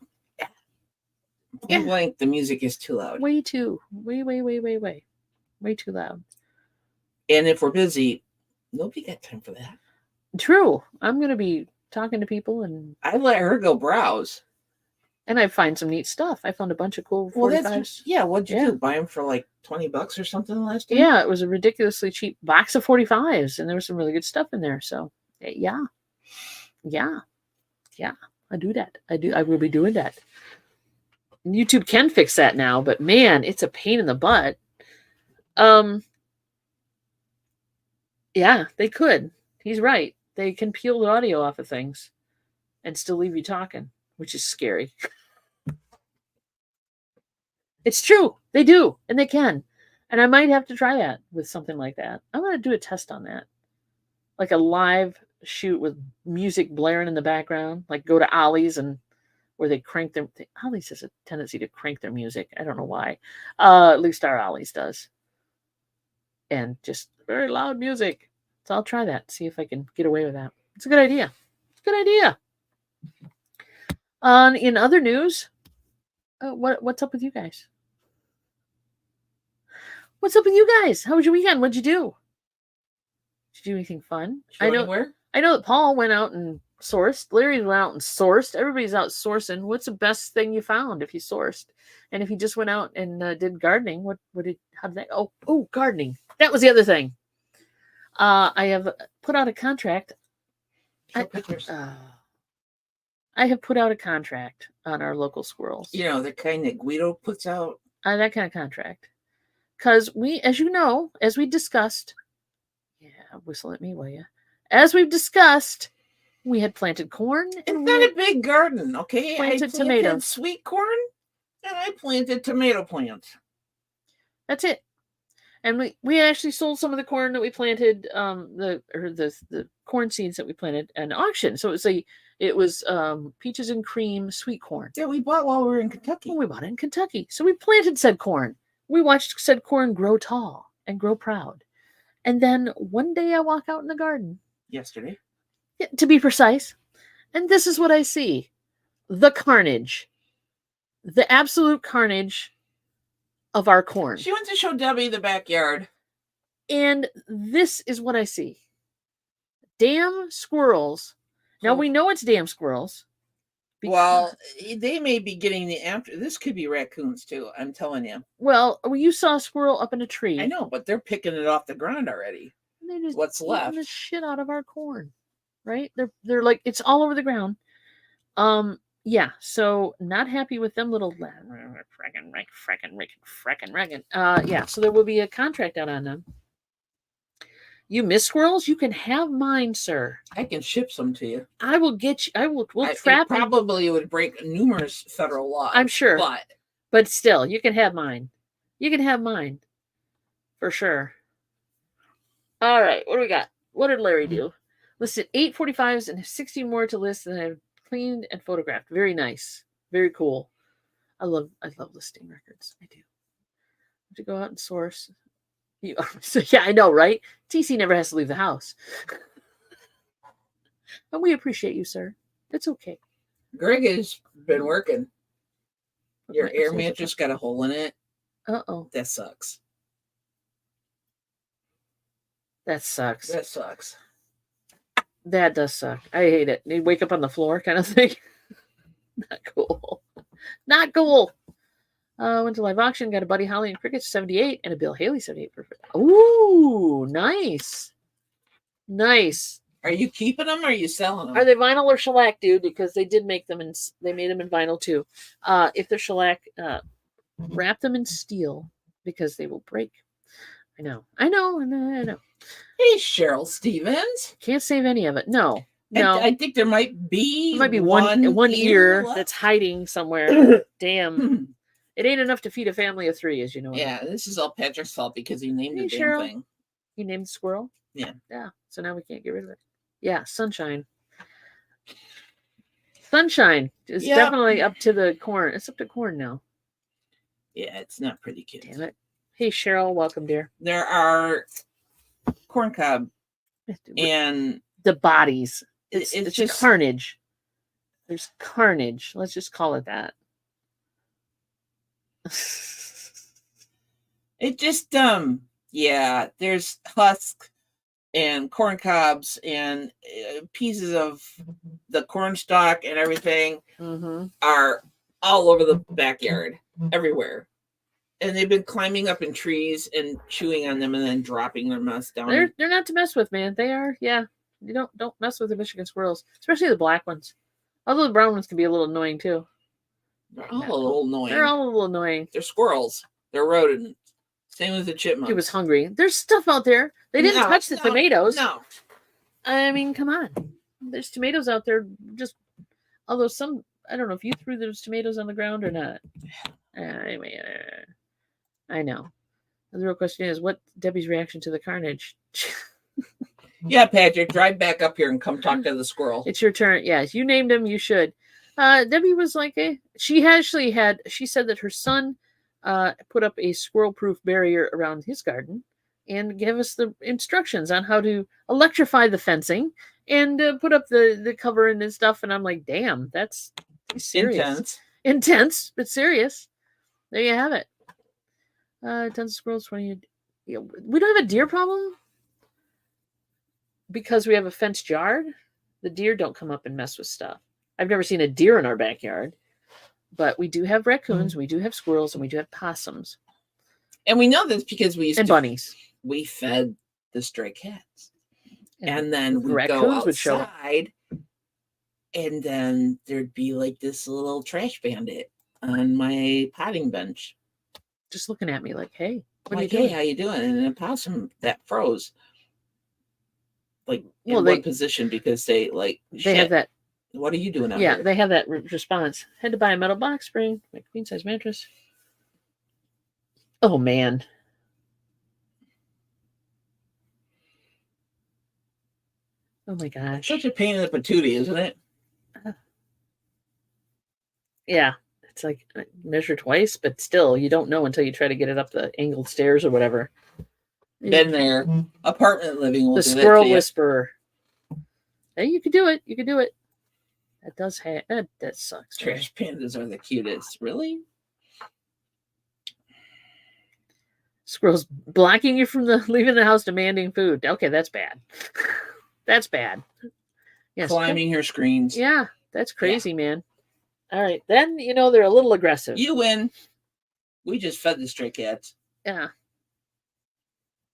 Yeah. Blank, the music is too loud. Way too loud. And if we're busy, nobody got time for that. True. I'm going to be talking to people, and I let her go browse. And I find some neat stuff. I found a bunch of cool 45s. What'd you do? Buy them for like $20 or something last time? Yeah, it was a ridiculously cheap box of 45s, and there was some really good stuff in there. So, yeah. I do that. I will be doing that. YouTube can fix that now, but man, it's a pain in the butt. Yeah, they could. He's right. They can peel the audio off of things and still leave you talking, which is scary. It's true. They do, and they can. And I might have to try that with something like that. I'm going to do a test on that. Like a live shoot with music blaring in the background. Like go to Ollie's and where they crank their... Ollie's has a tendency to crank their music. I don't know why. At least our Ollie's does. And just very loud music. So I'll try that. See if I can get away with that. It's a good idea. In other news... what's up with you guys? What's up with you guys? How was your weekend? What'd you do? Did you do anything fun? I know that Paul went out and sourced. Larry went out and sourced. Everybody's out sourcing. What's the best thing you found if you sourced? And if you just went out and did gardening, how did that? Oh, gardening. That was the other thing. I have put out a contract. I have put out a contract on our local squirrels. The kind that Guido puts out. That kind of contract. Because as we discussed, whistle at me, will you? As we've discussed, we had planted corn. It's not a big garden, okay? I planted tomatoes. Sweet corn, and I planted tomato plants. That's it. And we actually sold some of the corn that we planted, the corn seeds that we planted at an auction. So it was peaches and cream sweet corn. Yeah, we bought while we were in Kentucky. Well, we bought it in Kentucky. So we planted said corn. We watched said corn grow tall and grow proud. And then one day I walk out in the garden. Yesterday. Yeah, to be precise. And this is what I see. The carnage. The absolute carnage of our corn. She went to show Debbie the backyard. And this is what I see. Damn squirrels. Now we know it's damn squirrels. Well, they may be getting this could be raccoons too, I'm telling you. Well, you saw a squirrel up in a tree. I know, but they're picking it off the ground already. They're just what's left? The shit out of our corn. Right? They're like, it's all over the ground. Yeah, so not happy with them little frickin'. Yeah, so there will be a contract out on them. You miss squirrels? You can have mine, sir. I can ship some to you. I will get you. We'll trap them. Probably would break numerous federal laws. I'm sure. But still, you can have mine. You can have mine. For sure. All right, what do we got? What did Larry do? Listed 8 45s and 60 more to list that I've cleaned and photographed. Very nice. Very cool. I love listing records. I do. I have to go out and source. So, yeah, I know, right? TC never has to leave the house. And we appreciate you, sir. It's okay. Greg has been working. Your air mattress got a hole in it. Uh-oh. That sucks. That sucks. That does suck. I hate it. You wake up on the floor kind of thing. Not cool. Not cool. Went to live auction, got a Buddy Holly and Cricket 78 and a Bill Haley 78 for. Ooh, nice. Nice. Are you keeping them or are you selling them? Are they vinyl or shellac, dude? Because they did make them they made them in vinyl too. If they're shellac, wrap them in steel because they will break. I know. Hey, Cheryl Stevens. Can't save any of it. No. I think there might be one ear left. that's hiding somewhere. Damn. It ain't enough to feed a family of 3, as you know. Yeah, this is all Patrick's fault because he named the damn Cheryl. thing. He named the squirrel? Yeah. Yeah. So now we can't get rid of it. Yeah, Sunshine. Sunshine is definitely up to the corn. It's up to corn now. Yeah, it's not pretty, kids. Damn it. Hey, Cheryl. Welcome, dear. There are corn cob and the bodies. It's just just carnage. There's carnage. Let's just call it that. It just there's husk and corn cobs and pieces of the corn stalk and everything are all over the backyard, everywhere. And they've been climbing up in trees and chewing on them and then dropping their mess down. They're not to mess with, man. They are, yeah. You don't mess with the Michigan squirrels, especially the black ones. Although the brown ones can be a little annoying too. They're all a little annoying. They're all a little annoying. They're squirrels. They're rodents. Same with the chipmunks. He was hungry. There's stuff out there. They didn't touch the tomatoes. No. I mean, come on. There's tomatoes out there. Although some, I don't know if you threw those tomatoes on the ground or not. Anyway, I know. The real question is, what Debbie's reaction to the carnage? Yeah, Patrick, drive back up here and come talk to the squirrel. It's your turn. Yes, you named him. You should. Debbie was like, she said that her son put up a squirrel-proof barrier around his garden and gave us the instructions on how to electrify the fencing and put up the cover and stuff. And I'm like, damn, that's serious. Intense, but serious. There you have it. Tons of squirrels, 20. We don't have a deer problem because we have a fenced yard. The deer don't come up and mess with stuff. I've never seen a deer in our backyard, but we do have raccoons, we do have squirrels, and we do have possums. And we know this because bunnies. We fed the stray cats. And then the we'd go raccoons would show up. outside, and then there'd be like this little trash bandit on my potting bench. Just looking at me like, hey, what are you Hey, doing? how you doing? And a possum that froze. Like in one position because they have that. What are you doing out here? here? They have that response. Had to buy a metal box spring, my queen size mattress. Oh man. Oh my gosh. Such a pain in the patootie, isn't it? Yeah. It's like measure twice, but still you don't know until you try to get it up the angled stairs or whatever. Been there. Apartment living will the do squirrel that to you. whisperer. Hey, you could do it. You could do it. That does that sucks. Trash pandas are the cutest. Really? Squirrels blocking you from leaving the house, demanding food. Okay, that's bad. That's bad. Yes. Climbing her screens. Yeah, that's crazy, man. All right, then they're a little aggressive. You win. We just fed the stray cats. Yeah.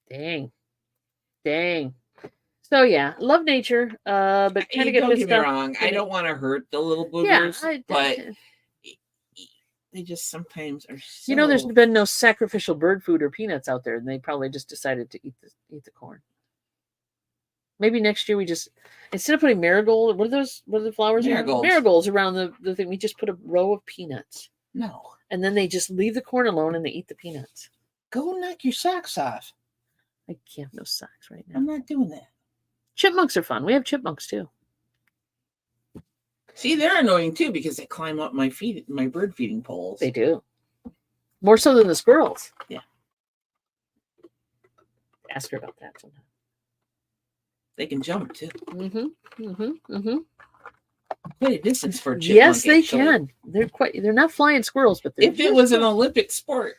Dang. So yeah, love nature, but kind of get don't pissed get me off. wrong. I don't want to hurt the little boogers, but they just sometimes are. So... there's been no sacrificial bird food or peanuts out there, and they probably just decided to eat the corn. Maybe next year we just, instead of putting marigold, what are the flowers? Marigolds around the thing. We just put a row of peanuts. No. And then they just leave the corn alone and they eat the peanuts. Go knock your socks off. I can't have no socks right now. I'm not doing that. Chipmunks are fun. We have chipmunks too. See, they're annoying too because they climb up my bird feeding poles. They do. More so than the squirrels. Yeah. Ask her about that sometime. They can jump too. Mm-hmm. Quite a distance for a chipmunk. Yes, they can. They're not flying squirrels, but if it was an Olympic sport,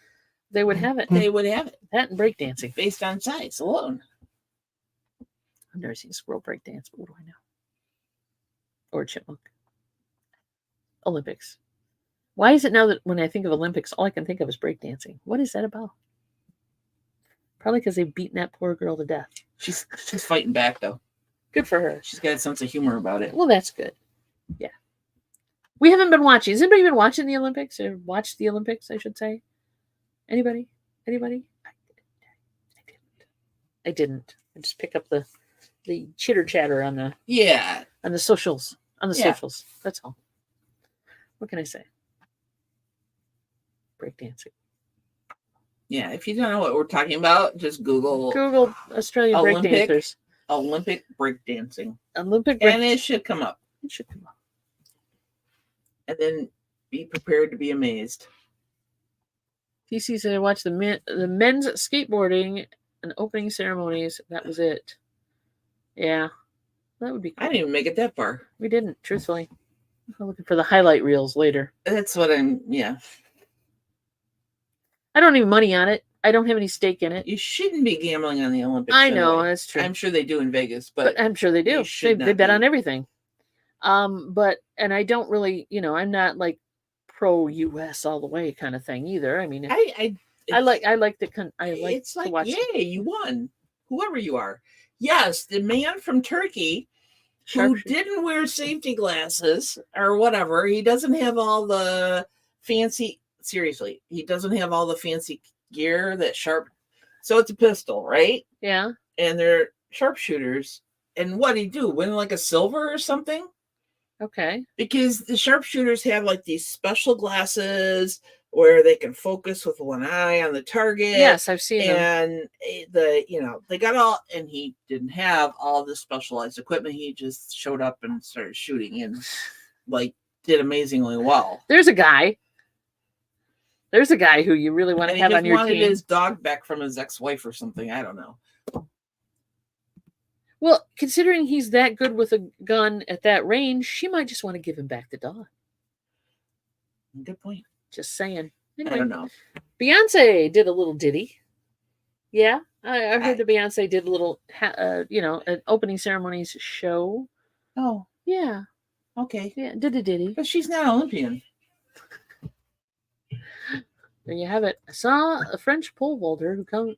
they would have it. They would have it. That and breakdancing. Based on size alone. I've never seen a squirrel breakdance, but what do I know? Or a chipmunk. Olympics. Why is it now that when I think of Olympics, all I can think of is breakdancing? What is that about? Probably because they've beaten that poor girl to death. She's fighting back though. Good for her. She's got a sense of humor about it. Well, that's good. Yeah. We haven't been watching. Has anybody been watching the Olympics or watched the Olympics, I should say? Anybody? Anybody? I didn't. I just pick up the chitter chatter on the socials. On the socials. That's all. What can I say? Breakdancing. Yeah, if you don't know what we're talking about, just Google Australian breakdancers. Olympic breakdancing. And it should come up. It should come up. And then be prepared to be amazed. TC said I watched the men's skateboarding and opening ceremonies. That was it. Yeah. That would be cool. I didn't even make it that far. We didn't, truthfully. I'm looking for the highlight reels later. That's what yeah. I don't have money on it. I don't have any stake in it. You shouldn't be gambling on the Olympics. I know, that's true. I'm sure they do in Vegas, but I'm sure they do. They bet on everything. But I don't really, I'm not like pro US all the way kind of thing either. I mean, I like it's to like, watch. Yay, you won. Whoever you are. Yes, the man from Turkey who didn't wear safety glasses or whatever, he doesn't have all the fancy, seriously, he doesn't have all the fancy gear that sharp. So it's a pistol, right? Yeah. And they're sharpshooters. And what did he do? Win like a silver or something? Okay. Because the sharpshooters have like these special glasses where they can focus with one eye on the target. Yes, I've seen them. And they got all, and he didn't have all the specialized equipment. He just showed up and started shooting and like did amazingly well. There's a guy who you really want to have on your team. He wanted his dog back from his ex-wife or something. I don't know. Well, considering he's that good with a gun at that range, she might just want to give him back the dog. Good point. Just saying. Anyway, I don't know. Beyonce did a little ditty. Yeah, I heard that Beyonce did a little, an opening ceremonies show. Oh. Yeah. Okay. Yeah, did a ditty. But she's not Olympian. There you have it. I saw a French pole vaulter who come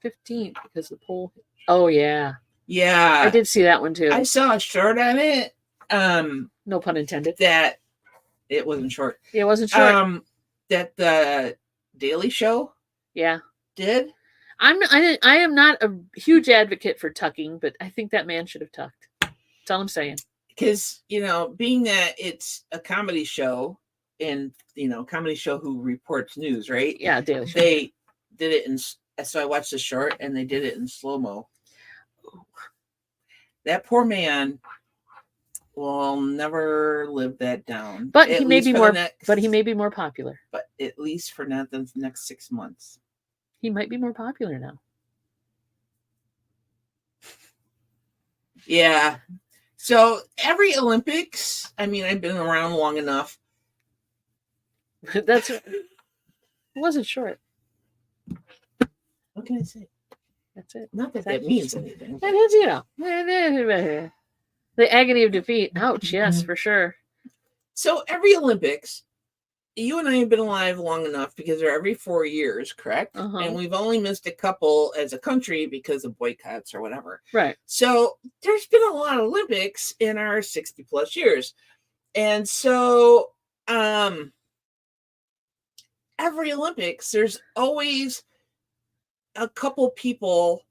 15th because the pole. Oh, yeah. Yeah. I did see that one, too. I saw a short on it. No pun intended. That it wasn't short. Yeah, it wasn't short. That the Daily Show did. I am not a huge advocate for tucking, but I think that man should have tucked. That's all I'm saying. Because, being that it's a comedy show and, comedy show who reports news, right? Yeah, Daily Show. They did it so I watched the short and they did it in slow-mo. That poor man will never live that down. But he may be more popular. But at least for not the next 6 months. He might be more popular now. Yeah. So every Olympics, I mean, I've been around long enough. It wasn't short. What can I say? That's it. Not that means anything. That is, the agony of defeat. Ouch, yes, for sure. So every Olympics, you and I have been alive long enough because they're every 4 years, correct? Uh-huh. And we've only missed a couple as a country because of boycotts or whatever. Right. So there's been a lot of Olympics in our 60 plus years. And so every Olympics, there's always a couple people,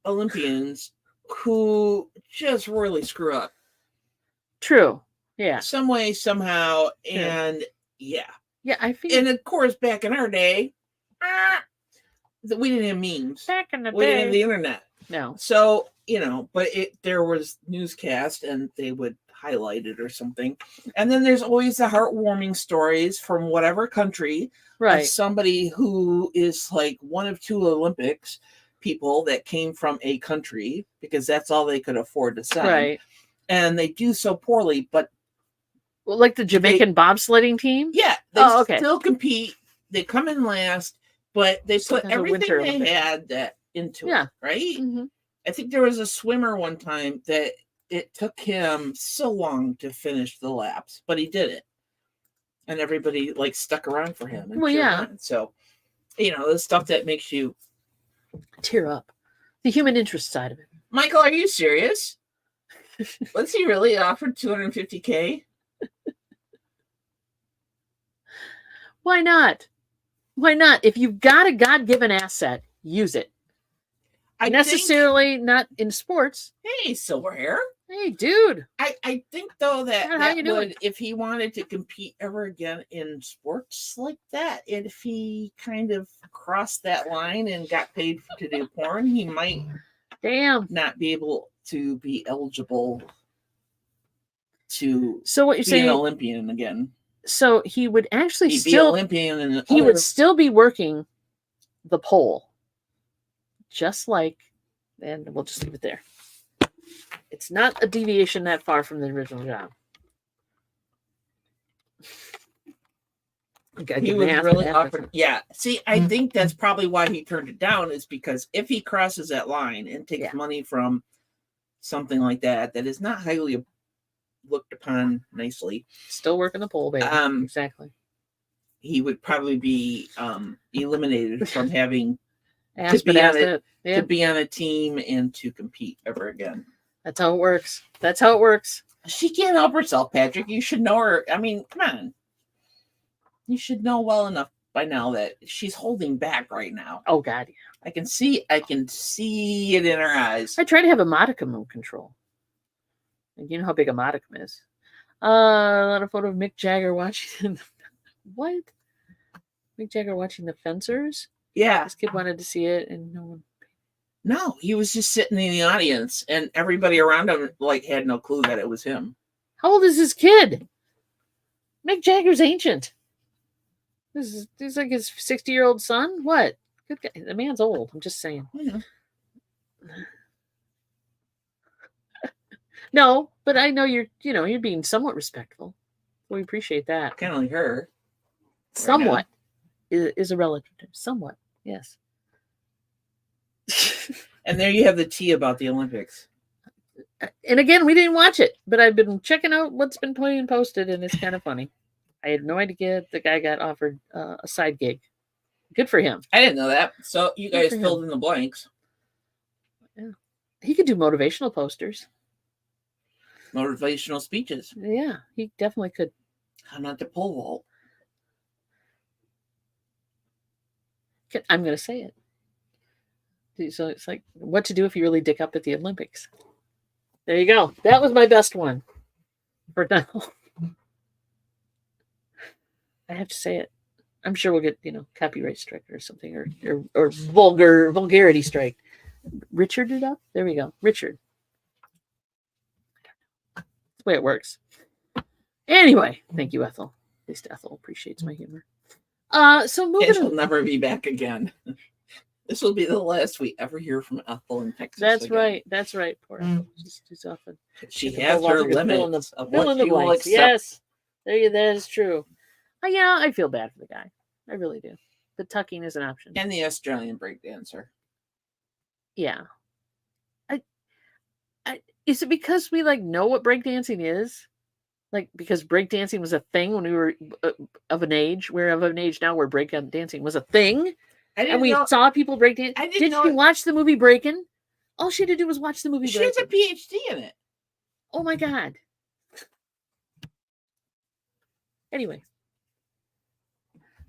Olympians, who just really screw up. True. Yeah. Some way, somehow. And yeah. Yeah, I feel. And of course, back in our day, we didn't have memes. Back in the day. We didn't have the internet. No. So, but there was newscast and they would highlight it or something. And then there's always the heartwarming stories from whatever country. Right. Of somebody who is like one of two Olympics people that came from a country because that's all they could afford to send. Right. And they do so poorly, but like the Jamaican bobsledding team? Yeah. They still compete. They come in last, but they put everything they had into it. Right? Mm-hmm. I think there was a swimmer one time that it took him so long to finish the laps, but he did it. and everybody like stuck around for him. And Well, cheered yeah. on. So, the stuff that makes you tear up. The human interest side of it. Michael, are you serious? Was he really offered $250K? Why not? Why not? If you've got a God-given asset, use it. Not in sports. Hey, silver hair. Hey, dude. I think though that How you doing? would, if he wanted to compete ever again in sports like that, and if he kind of crossed that line and got paid to do porn, he might not be able to be eligible to what you're saying, an Olympian again. So he would actually He'd be Olympian, and he would still be working the pole, just like, and we'll just leave it there. It's not a deviation that far from the original job. He was really offered. Yeah. See, I think that's probably why he turned it down, is because if he crosses that line and takes money from something like that is not highly looked upon nicely. Still working the pole, baby. Exactly. He would probably be eliminated from having to be on a team and to compete ever again. That's how it works. She can't help herself, Patrick. You should know her. I mean, come on. You should know well enough by now that she's holding back right now. Oh God, yeah. I can see it in her eyes. I try to have a modicum of control. And you know how big a modicum is. A lot of photo of Mick Jagger watching what? Mick Jagger watching The Fencers? Yeah. This kid wanted to see it and no one. No, he was just sitting in the audience and everybody around him had no clue that it was him. How old is this kid? Mick Jagger's ancient. This is like his 60-year-old son? What? Good guy. The man's old. I'm just saying. Yeah. No, but I know you're being somewhat respectful. We appreciate that. Kind of like her. Somewhat is a relative term. Somewhat, yes. And there you have the tea about the Olympics. And again, we didn't watch it, but I've been checking out what's been being posted, and it's kind of funny. I had no idea the guy got offered a side gig. Good for him. I didn't know that. So you guys filled in the blanks. Yeah, he could do motivational posters. Motivational speeches. Yeah, he definitely could. How not to pole vault. I'm going to say it. So it's like what to do if you really dick up at the Olympics. There you go. That was my best one for now. I have to say it. I'm sure we'll get, copyright strike or something, or vulgarity strike. Richard it up? There we go. Richard. That's the way it works. Anyway, thank you, Ethel. At least Ethel appreciates my humor. So moving on. She'll never be back again. This will be the last we ever hear from Ethel in Texas. That's again. right. That's right. Poor Ethel. She's often. She has her limits of what she will accept. Yes. That is true. Yeah, I feel bad for the guy. I really do. The tucking is an option. And the Australian breakdancer. Yeah. Is it because we know what breakdancing is? Because breakdancing was a thing when we were of an age. We're of an age now where breakdancing was a thing. And we saw people breakdance. Did you watch the movie Breakin'? All she had to do was watch the movie Breakin'. She has a PhD in it. Oh my God. Anyway.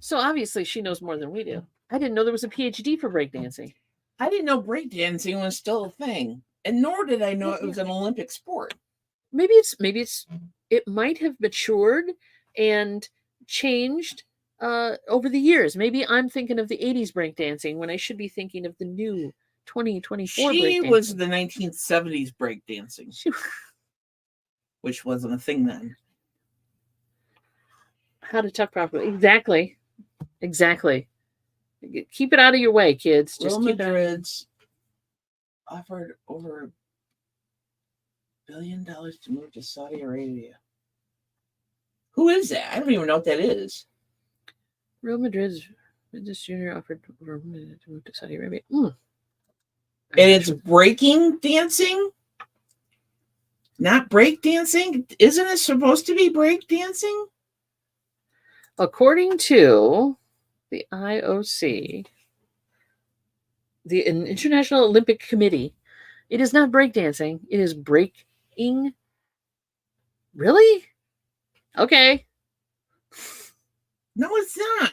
So obviously she knows more than we do. I didn't know there was a PhD for breakdancing. I didn't know breakdancing was still a thing. And nor did I know it was an Olympic sport. It might have matured and changed over the years. Maybe I'm thinking of the 80s breakdancing when I should be thinking of the new 2024 breakdancing. She was the 1970s breakdancing, which wasn't a thing then. How to tuck properly. Exactly. Keep it out of your way, kids. Real Madrid's offered over $1 billion to move to Saudi Arabia. Who is that? I don't even know what that is. Real Madrid's Vinicius Jr. offered over $1 million to move to Saudi Arabia. And it's breaking dancing? Not break dancing? Isn't it supposed to be break dancing? According to the IOC, the International Olympic Committee, it is not breakdancing. It is breaking. Really? Okay. No, it's not.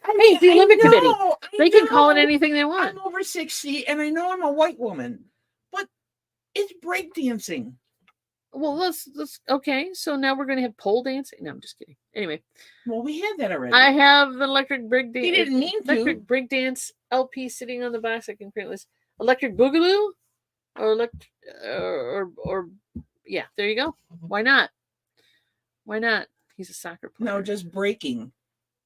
Hey, the Olympic Committee. They can call it know. anything they want. I'm over 60 and I know I'm a white woman, but it's breakdancing. Well, let's okay. So now we're gonna have pole dancing. No, I'm just kidding. Anyway, Well, we had that already. I have the electric break dance. He didn't mean to. Electric break dance LP sitting on the box. I can print this. Electric boogaloo, or yeah. There you go. Why not? Why not? He's a soccer player. No, just breaking.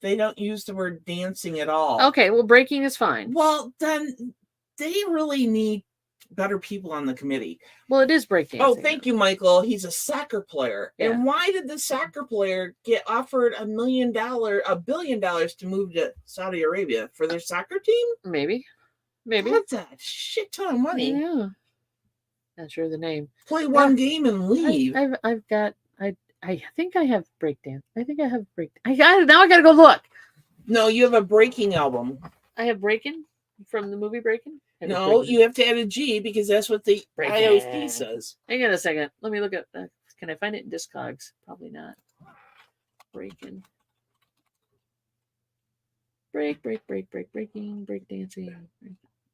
They don't use the word dancing at all. Okay, well, breaking is fine. Well, then they really need better people on the committee. Well, it is breakdancing. Oh, thank you, Michael. He's a soccer player. Yeah. And why did the soccer player get offered $1 billion to move to Saudi Arabia for their soccer team? Maybe. That's a shit ton of money. Yeah. Not sure the name. Play one game and leave. I think I have breakdance. I think I have break. Now I gotta go look. No, you have a breaking album. I have Breakin' from the movie Breakin'. No, you have to add a G because that's what the IOC says. Hang on a second. Let me look at that. Can I find it in Discogs? Probably not. Breakin'. Breaking, break dancing.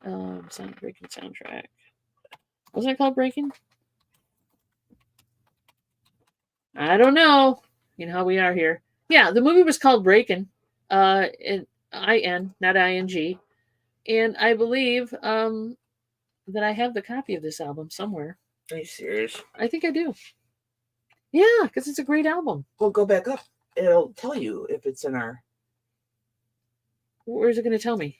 Breaking soundtrack. Wasn't it called Breakin'? I don't know. You know how we are here. Yeah, the movie was called Breakin'. IN, not ING. And I believe that I have the copy of this album somewhere. Are you serious? I think I do. Yeah, because it's a great album. Well, go back up. It'll tell you if it's in our... Where's it going to tell me?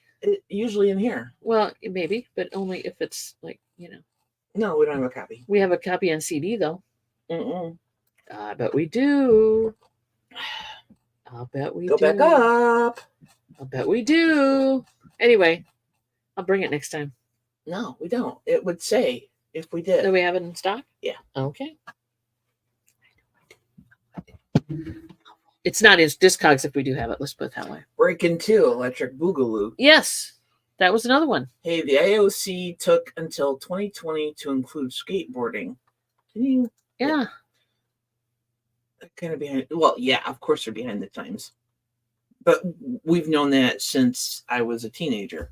Usually in here. Well, maybe, but only if it's like, No, we don't have a copy. We have a copy on CD, though. Mm-mm. I bet we do. I'll bet we do. Go back up. I'll bet we do. Anyway, I'll bring it next time. No, we don't. It would say if we did. Do we have it in stock? Yeah. Okay. It's not in Discogs if we do have it. Let's put it that way. Breakin' 2, Electric Boogaloo. Yes. That was another one. Hey, the IOC took until 2020 to include skateboarding. Yeah. Kind of behind. Well, yeah, of course they're behind the times. But we've known that since I was a teenager.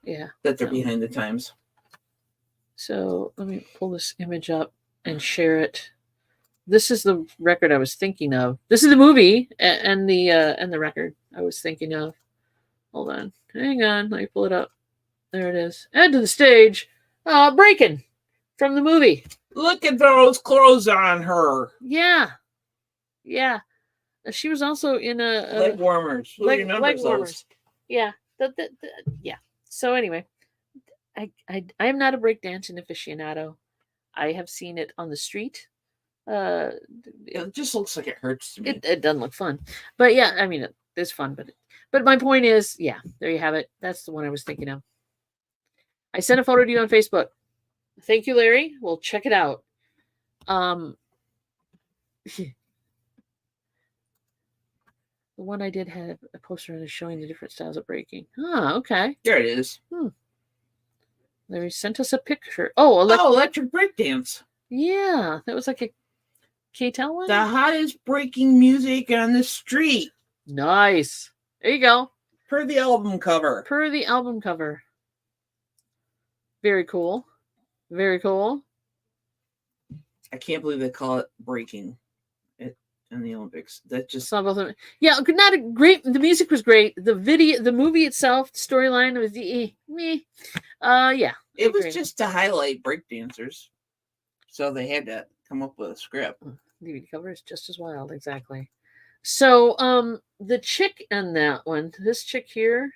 Yeah. That they're behind the times. So let me pull this image up and share it. This is the record I was thinking of. This is the movie and the record I was thinking of. Hold on. Hang on. Let me pull it up. There it is. Add to the stage. Breakin' from the movie. Look at those clothes on her. Yeah. Yeah. She was also in a leg warmers. Who remembers leg warmers. Those? Yeah. Yeah. So anyway, I am not a breakdancing aficionado. I have seen it on the street. It just looks like it hurts to me. It doesn't look fun, but yeah, I mean it's fun. But my point is, yeah, there you have it. That's the one I was thinking of. I sent a photo to you on Facebook. Thank you, Larry. We'll check it out. The one I did have a poster on is showing the different styles of breaking. Oh, okay. There it is. Larry sent us a picture. Oh, electric breakdance. Yeah, that was like a K-Tel one. The hottest breaking music on the street. Nice. There you go. Per the album cover. Very cool. Very cool. I can't believe they call it breaking in the Olympics. That just both of them. Yeah, not a great. The music was great. The movie itself, the storyline was me. Yeah. It was just to highlight breakdancers, so they had to come up with a script. DVD cover is just as wild, exactly. So, the chick in that one, this chick here,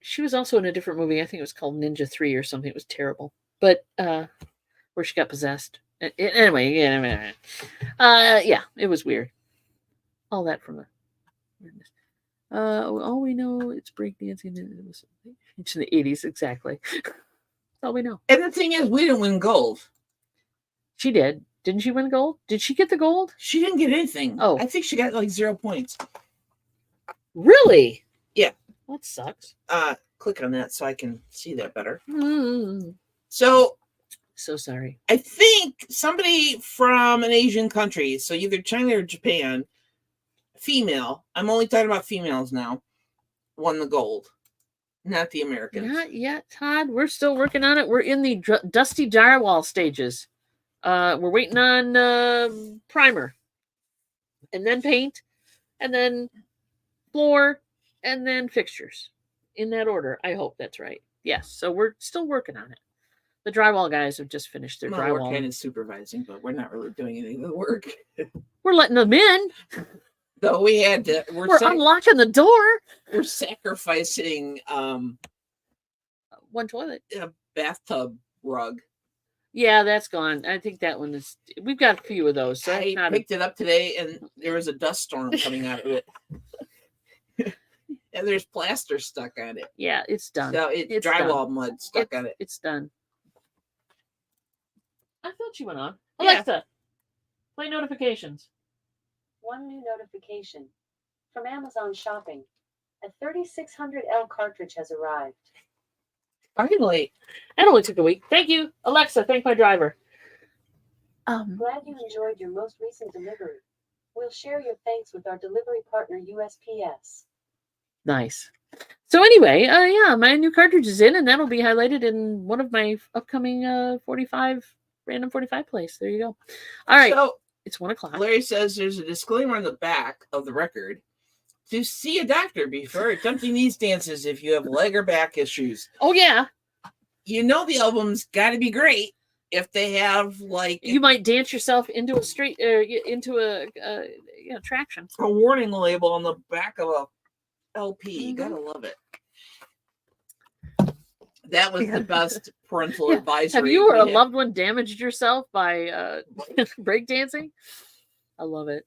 she was also in a different movie. I think it was called Ninja 3 or something. It was terrible, but where she got possessed. Anyway, yeah, it was weird. All that from a weirdness. All we know, it's breakdancing. It's in the 80s, exactly. That's all we know. And the thing is, we didn't win gold. She did. Didn't she win gold? Did she get the gold? She didn't get anything. Oh. I think she got like 0 points. Really? Yeah. That sucks. Click on that so I can see that better. Mm. So sorry. I think somebody from an Asian country, so either China or Japan, female, I'm only talking about females now, won the gold. Not the Americans. Not yet, Todd. We're still working on it. We're in the dusty drywall stages. We're waiting on primer, and then paint, and then floor, and then fixtures. In that order. I hope that's right. Yes. So we're still working on it. The drywall guys have just finished their drywall. We're kind of supervising, but we're not really doing any of the work. We're letting them in. Though we had to. We're unlocking the door. We're sacrificing one toilet. A bathtub rug. Yeah, that's gone. I think that one is. We've got a few of those. So I picked it up today, and there was a dust storm coming out of it. And there's plaster stuck on it. Yeah, it's done. So it's drywall done. Mud stuck on it. It's done. I thought you went on. Alexa, play notifications. One new notification from Amazon Shopping. A 3600L cartridge has arrived. Finally. That only took a week. Thank you. Alexa, thank my driver. Glad you enjoyed your most recent delivery. We'll share your thanks with our delivery partner, USPS. Nice. So anyway, my new cartridge is in, and that'll be highlighted in one of my upcoming random 45 plays. There you go. All right. So it's 1:00. Larry says there's a disclaimer on the back of the record to see a doctor before attempting these dances if you have leg or back issues. Oh yeah. You know the album's got to be great if they have like you might dance yourself into a street into a traction. A warning label on the back of a LP. You gotta love it. That was the best parental advisory. Have you or a loved one damaged yourself by breakdancing? I love it.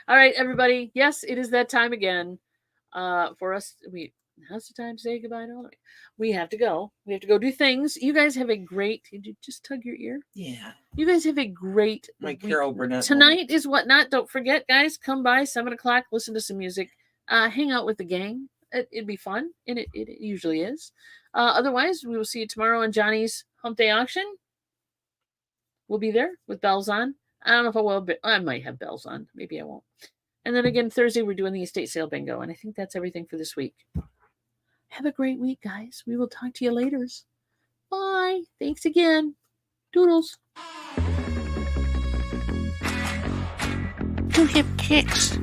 All right, everybody. Yes, it is that time again. For us, now's the time to say goodbye to all of you. We have to go. We have to go do things. You guys have a great. Did you just tug your ear? Yeah. You guys have a great. My Carol Burnett. Tonight is whatnot. Don't forget, guys. Come by 7:00. Listen to some music. Hang out with the gang. It'd be fun, and it usually is. Otherwise, we will see you tomorrow on Johnny's Hump Day Auction. We'll be there with bells on. I don't know if I will, but I might have bells on. Maybe I won't. And then again, Thursday, we're doing the estate sale bingo. And I think that's everything for this week. Have a great week, guys. We will talk to you later. Bye. Thanks again. Doodles. You have kicks.